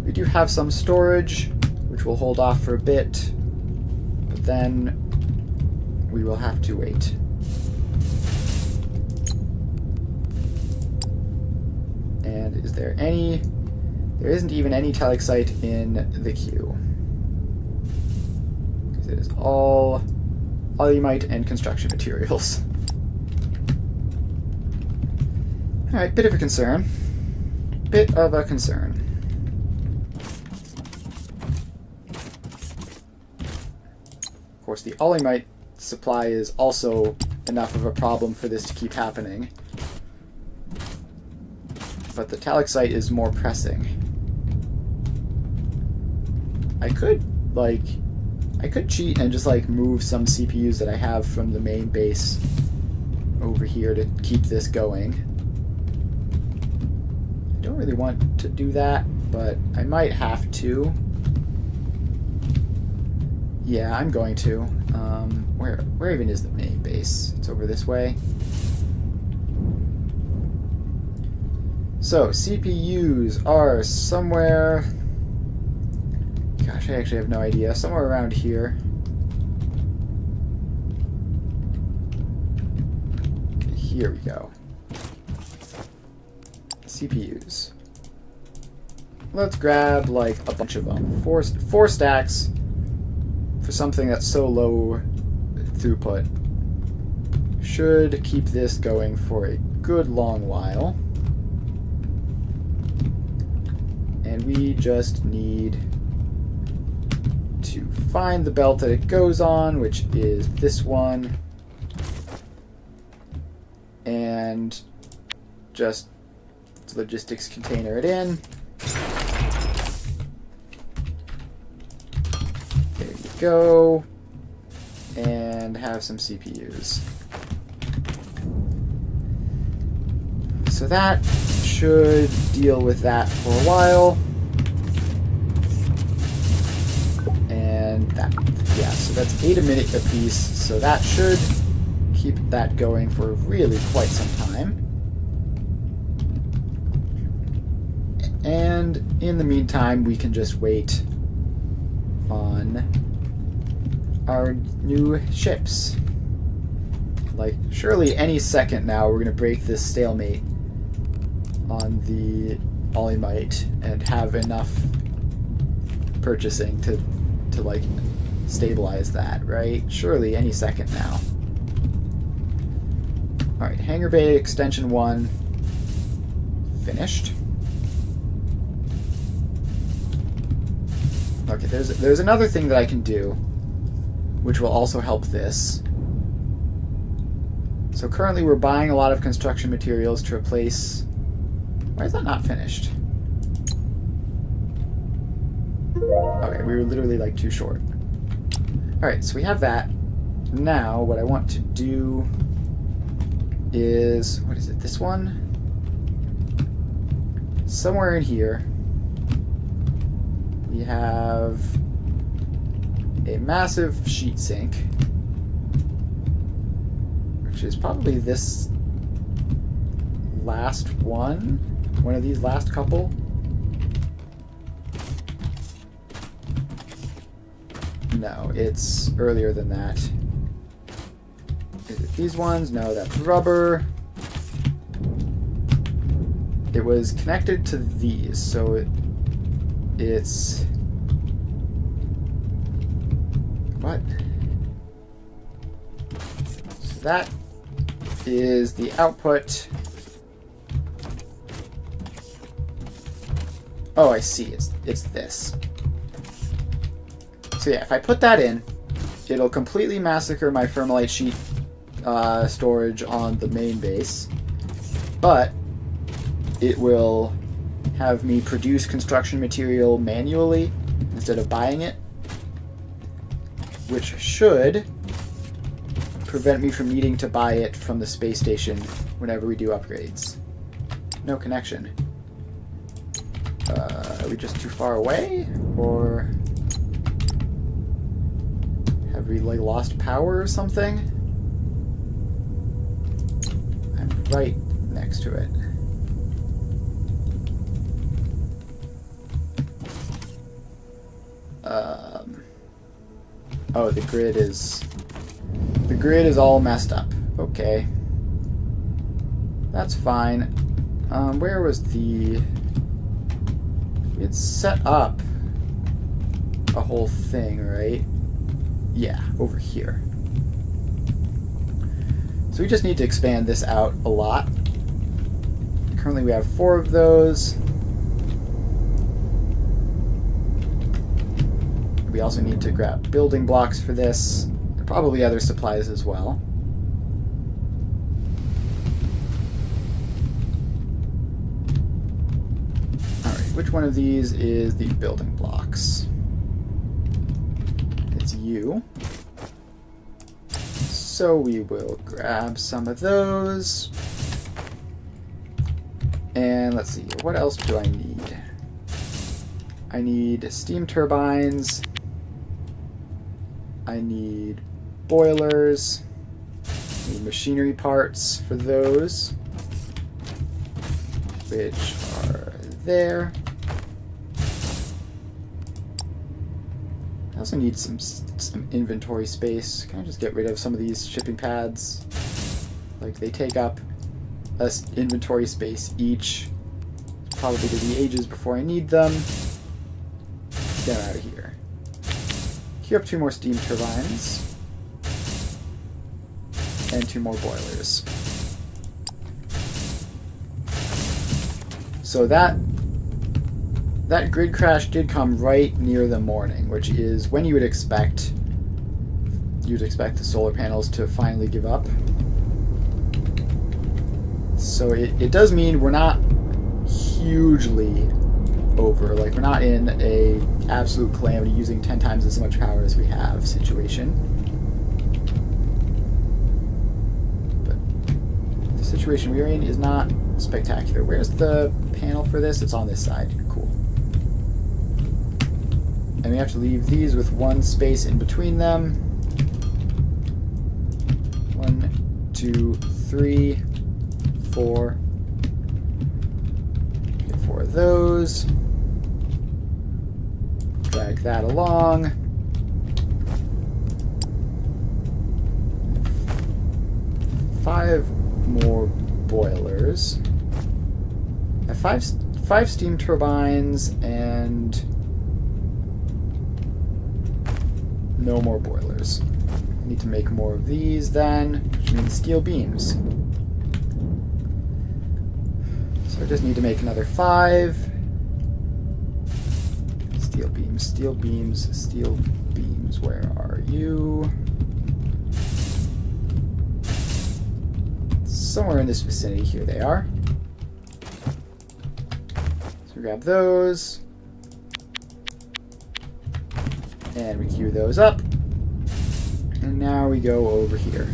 we do have some storage, which we'll hold off for a bit, but then we will have to wait. And is there any... There isn't even any Telexite in the queue. Because it is all Alumite and construction materials. Alright, bit of a concern. Bit of a concern. Of course, the Alumite supply is also enough of a problem for this to keep happening. But the Telexite is more pressing. I could cheat and just move some CPUs that I have from the main base over here to keep this going. I don't really want to do that, but I might have to. Yeah, I'm going to. Where even is the main base? It's over this way. So, CPUs are somewhere... Gosh, I actually have no idea. Somewhere around here. Okay, here we go. CPUs. Let's grab, a bunch of them. Four stacks for something that's so low throughput. Should keep this going for a good long while. And we just need to find the belt that it goes on, which is this one. And just logistics container it in. There you go. And have some CPUs. So that should deal with that for a while. And that, yeah, so that's 8 a minute a piece, so that should keep that going for really quite some time. And in the meantime, we can just wait on our new ships. Surely any second now we're going to break this stalemate on the Alumite and have enough purchasing to stabilize that, right? Surely any second now. Alright, Hangar Bay Extension 1 finished. Okay, there's another thing that I can do, which will also help this. So currently we're buying a lot of construction materials to replace... Why is that not finished? Okay, we were literally too short. Alright, so we have that. Now, what I want to do is... What is it? This one? Somewhere in here, we have a massive sheet sink, which is probably this last one of these last couple. No, it's earlier than that. Is it these ones? No, that's rubber. It was connected to these, so it's... What? So that is the output. Oh, I see. It's this. So yeah, if I put that in, it'll completely massacre my Thermalite sheet storage on the main base, but it will have me produce construction material manually instead of buying it, which should prevent me from needing to buy it from the space station whenever we do upgrades. No connection. Are we just too far away? Or have we, like, lost power or something? I'm right next to it. Oh, the grid is all messed up. Okay. That's fine. Where was the... It's set up a whole thing, right? Yeah, over here. So we just need to expand this out a lot. Currently we have 4 of those. We also need to grab building blocks for this, and probably other supplies as well. Alright, which one of these is the building blocks? It's you. So we will grab some of those. And let's see, what else do I need? I need steam turbines. I need boilers. I need machinery parts for those, which are there. I also need some inventory space. Can I just get rid of some of these shipping pads? Like, they take up less inventory space each. It's probably going to be ages before I need them. Get them out of here. Queue up 2 more steam turbines. And 2 more boilers. So that grid crash did come right near the morning, which is when you would expect the solar panels to finally give up. So it does mean we're not hugely over. Like, we're not in a absolute calamity using 10 times as much power as we have situation. But the situation we're in is not spectacular. Where's the panel for this? It's on this side. Cool. And we have to leave these with 1 space in between them. 1, 2, 3, 4. Get 4 of those. Drag that along. 5 more boilers. I have 5 steam turbines and no more boilers. I need to make more of these then, which means steel beams. So I just need to make another 5. Steel beams, steel beams, steel beams. Where are you? Somewhere in this vicinity. Here they are. So we grab those. And we queue those up. And now we go over here.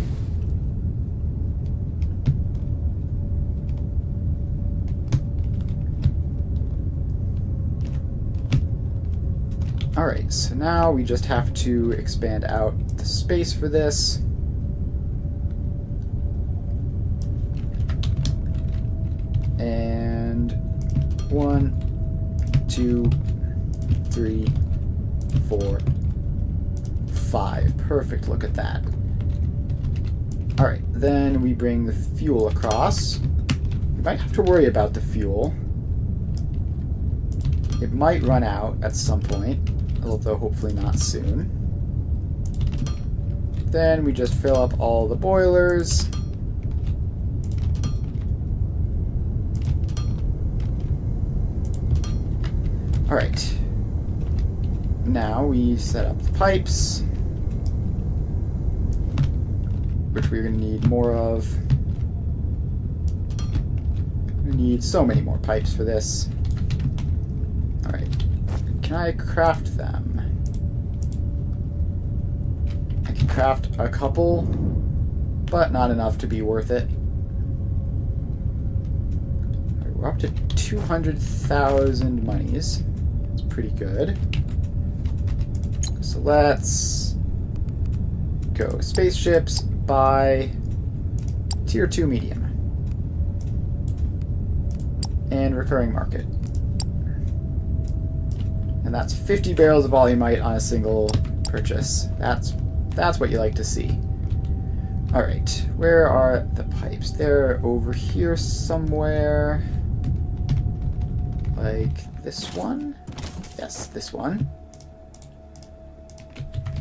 Alright, so now we just have to expand out the space for this. And 1, 2, 3, 4, 5. Perfect, look at that. Alright, then we bring the fuel across. We might have to worry about the fuel. It might run out at some point, although hopefully not soon. Then we just fill up all the boilers. Alright. Now we set up the pipes, which we're going to need more of. We need so many more pipes for this. Alright. Can I craft them? I can craft a couple, but not enough to be worth it. Alright, we're up to 200,000 monies. It's pretty good. So let's go spaceships, buy tier 2 medium. And recurring market. And that's 50 barrels of volumite on a single purchase. That's what you like to see. Alright, where are the pipes? They're over here somewhere. Like this one? Yes, this one.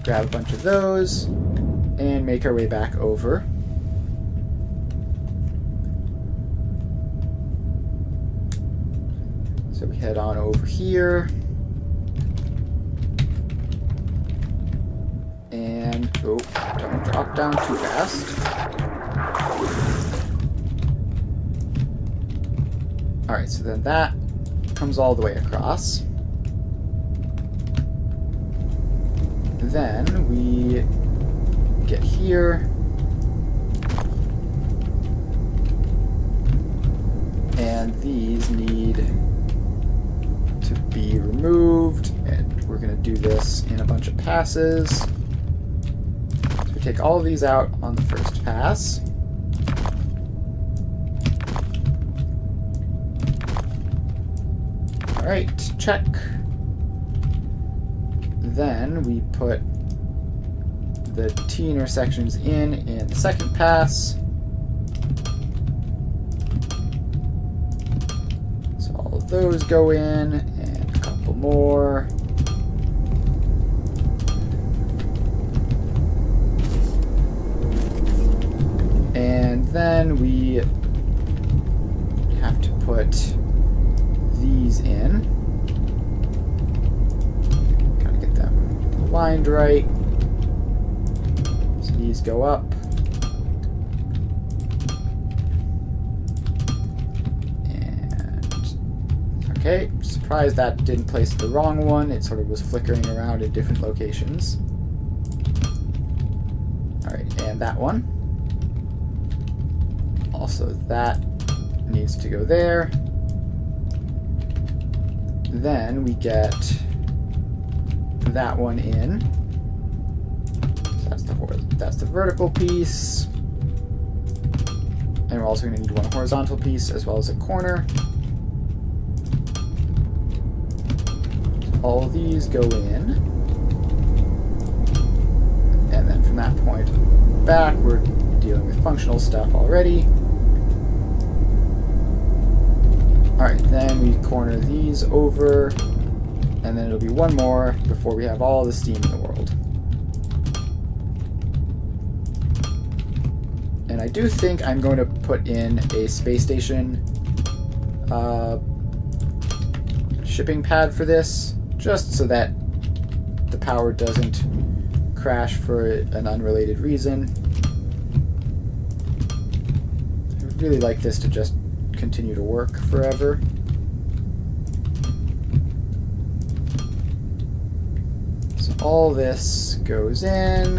Grab a bunch of those and make our way back over. So we head on over here. And, oh, don't drop down too fast. Alright, so then that comes all the way across. Then we get here. And these need to be removed. And we're going to do this in a bunch of passes. So we take all of these out on the first pass. Alright, check. Then we put the T intersections in the second pass. So all of those go in, and a couple more. And then we have to put these in. Lined right. So these go up. And okay, surprised that didn't place the wrong one. It sort of was flickering around in different locations. Alright, and that one. Also that needs to go there. Then we get that one in. So that's the vertical piece. And we're also going to need one horizontal piece as well as a corner. So all these go in. And then from that point back, we're dealing with functional stuff already. Alright, then we corner these over. And then it'll be one more before we have all the steam in the world. And I do think I'm going to put in a space station shipping pad for this, just so that the power doesn't crash for an unrelated reason. I would really like this to just continue to work forever. All this goes in.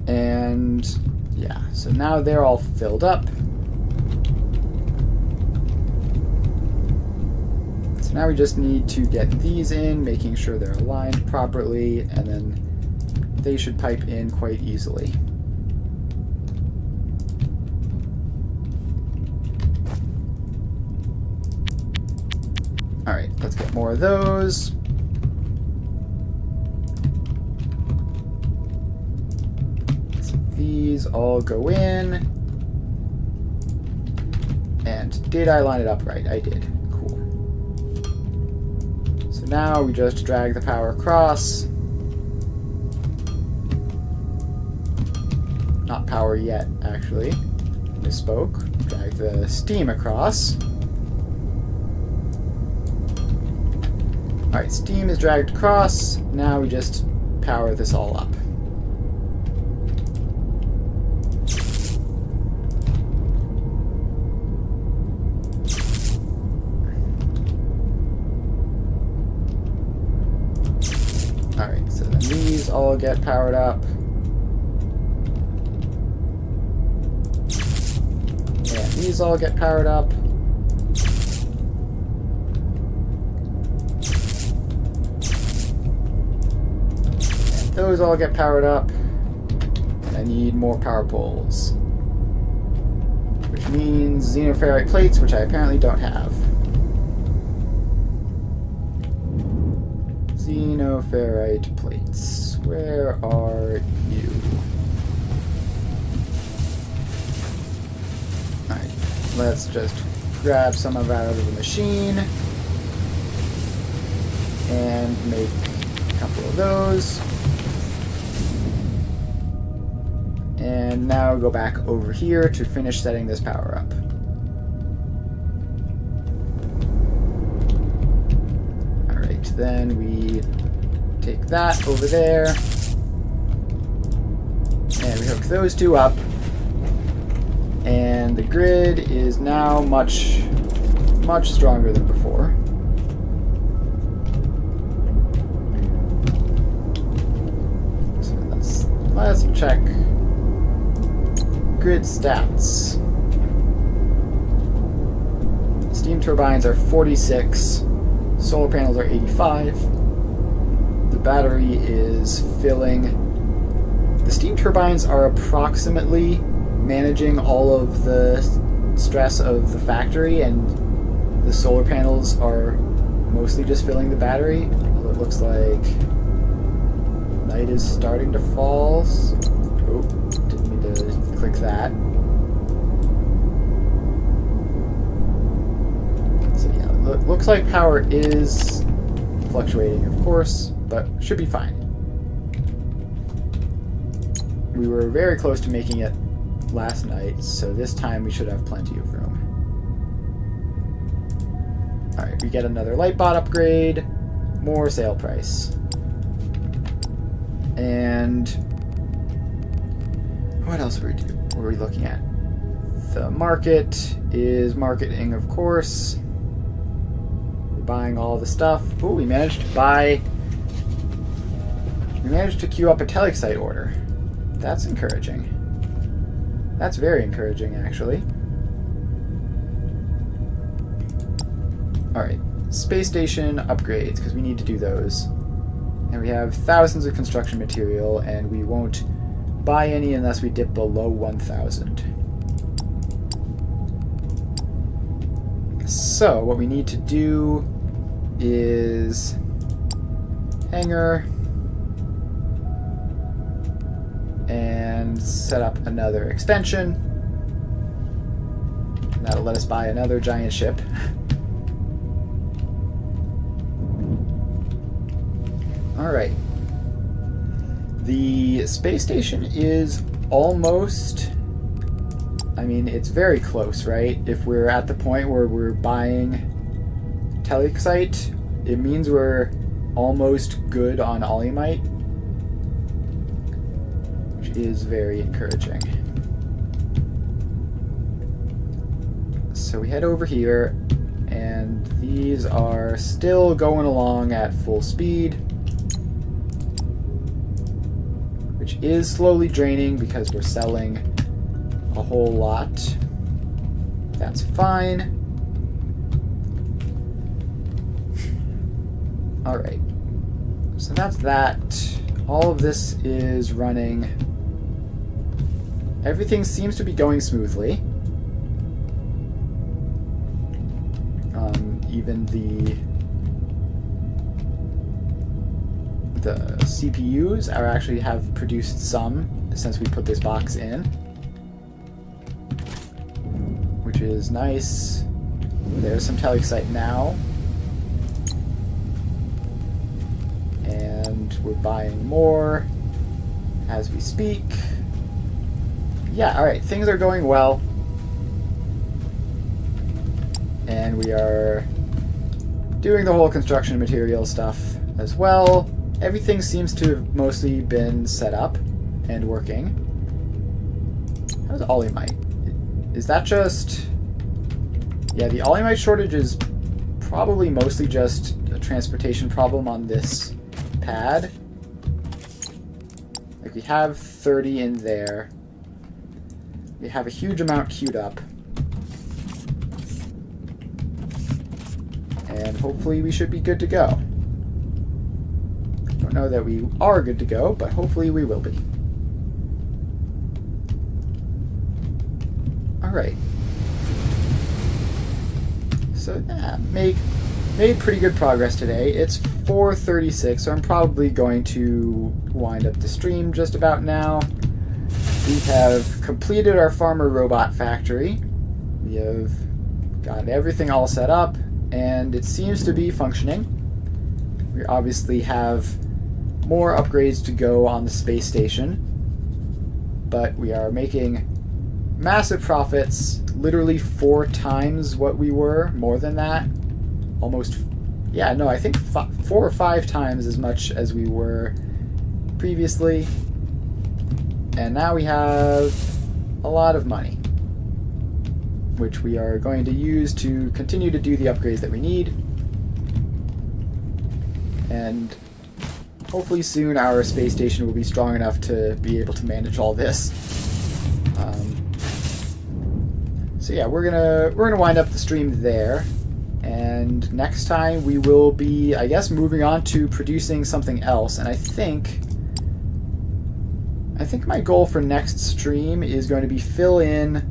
And yeah, so now they're all filled up. So now we just need to get these in, making sure they're aligned properly, and then they should pipe in quite easily. Alright, let's get more of those. So these all go in. And did I line it up right? I did. Cool. So now we just drag the power across. Not power yet, actually. Misspoke. Drag the steam across. Alright, steam is dragged across. Now we just power this all up. Alright, so then these all get powered up. And these all get powered up. Those all get powered up, and I need more power poles. Which means xenoferrite plates, which I apparently don't have. Xenoferrite plates. Where are you? Alright, let's just grab some of that out of the machine and make a couple of those. And now go back over here to finish setting this power up. Alright, then we take that over there. And we hook those two up. And the grid is now much stronger than before. So let's check grid stats. Steam turbines are 46, solar panels are 85. The battery is filling. The steam turbines are approximately managing all of the stress of the factory, and the solar panels are mostly just filling the battery. Although it looks like night is starting to fall. Oh, didn't mean to click that. So yeah, looks like power is fluctuating, of course, but should be fine. We were very close to making it last night, so this time we should have plenty of room. Alright, we get another Lightbot upgrade, more sale price. And what else were we looking at? The market is marketing, of course. We're buying all the stuff. Oh, we managed to queue up a telexite order. That's encouraging. That's very encouraging, actually. Alright, space station upgrades, because we need to do those. And we have thousands of construction material, and we won't buy any unless we dip below 1,000. So, what we need to do is hangar and set up another extension. And that'll let us buy another giant ship. Alright. The space station is almost... I mean, it's very close, right? If we're at the point where we're buying telexite, it means we're almost good on alumite, which is very encouraging. So we head over here, and these are still going along at full speed, which is slowly draining because we're selling a whole lot. That's fine. Alright. So that's that. All of this is running. Everything seems to be going smoothly. Even the the CPUs are actually have produced some since we put this box in, which is nice. There's some telexite now, and we're buying more as we speak. Yeah, alright, things are going well, and we are doing the whole construction material stuff as well. Everything seems to have mostly been set up and working. How's Olimite? Is that just... Yeah, the Olimite shortage is probably mostly just a transportation problem on this pad. Like, we have 30 in there. We have a huge amount queued up. And hopefully we should be good to go. Don't know that we are good to go, but hopefully we will be. Alright. So yeah, made pretty good progress today. It's 4:36, so I'm probably going to wind up the stream just about now. We have completed our farmer robot factory. We have got everything all set up, and it seems to be functioning. We obviously have more upgrades to go on the space station, but we are making massive profits, literally 4 times what we were, more than that. Almost, yeah, no, I think 4 or 5 times as much as we were previously. And now we have a lot of money, which we are going to use to continue to do the upgrades that we need. And hopefully soon our space station will be strong enough to be able to manage all this. So yeah, we're gonna wind up the stream there, and next time we will be, I guess, moving on to producing something else. And I think my goal for next stream is going to be fill in.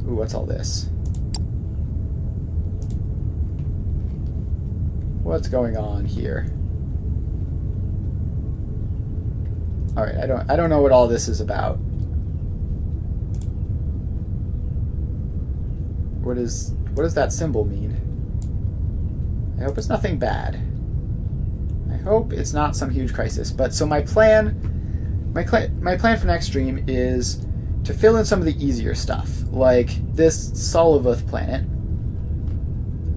Ooh, what's all this? What's going on here? All right, I don't know what all this is about. What does that symbol mean? I hope it's nothing bad. I hope it's not some huge crisis. But so my plan for next stream is to fill in some of the easier stuff, like this Soliveth planet.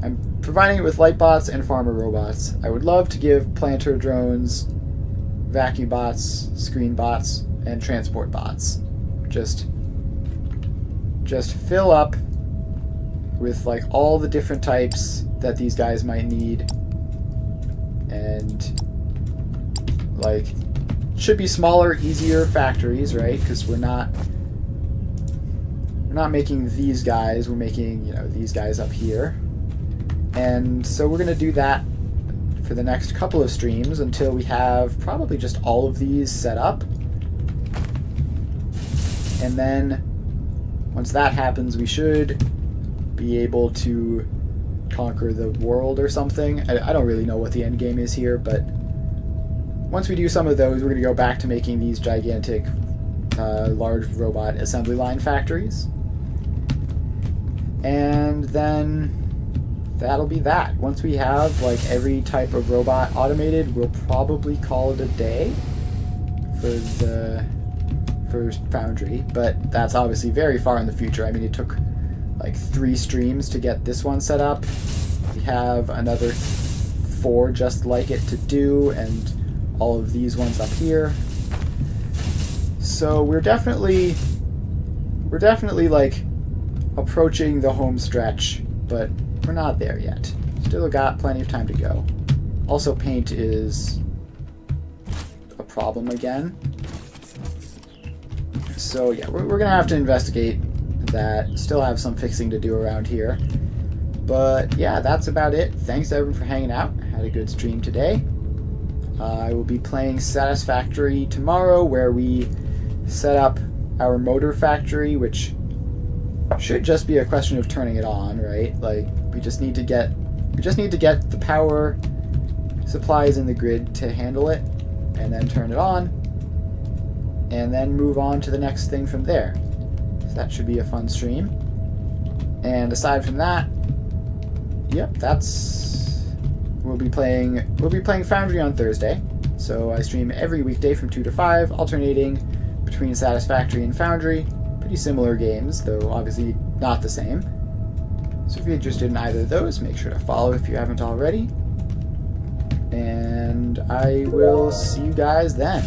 I'm providing it with light bots and farmer robots. I would love to give planter drones, vacuum bots, screen bots, and transport bots. Just fill up with like all the different types that these guys might need, and like should be smaller, easier factories, right? Because we're not making these guys, we're making, you know, these guys up here. And so we're gonna do that for the next couple of streams until we have probably just all of these set up. And then once that happens, we should be able to conquer the world or something. I don't really know what the end game is here, but once we do some of those, we're going to go back to making these gigantic large robot assembly line factories. And then that'll be that. Once we have like every type of robot automated, we'll probably call it a day for Foundry, but that's obviously very far in the future. I mean, it took like 3 streams to get this one set up. We have another 4 just like it to do, and all of these ones up here. So we're definitely like approaching the home stretch, but we're not there yet. Still got plenty of time to go. Also, paint is a problem again. So yeah, we're gonna have to investigate that. Still have some fixing to do around here. But yeah, that's about it. Thanks to everyone for hanging out. Had a good stream today. I will be playing Satisfactory tomorrow, where we set up our motor factory, which should just be a question of turning it on, right? Like we just need to get the power supplies in the grid to handle it, and then turn it on, and then move on to the next thing from there. So that should be a fun stream. And aside from that, yep, we'll be playing Foundry on Thursday. So I stream every weekday from 2 to 5, alternating between Satisfactory and Foundry. Pretty similar games, though obviously not the same. So if you're interested in either of those, make sure to follow if you haven't already. And I will see you guys then.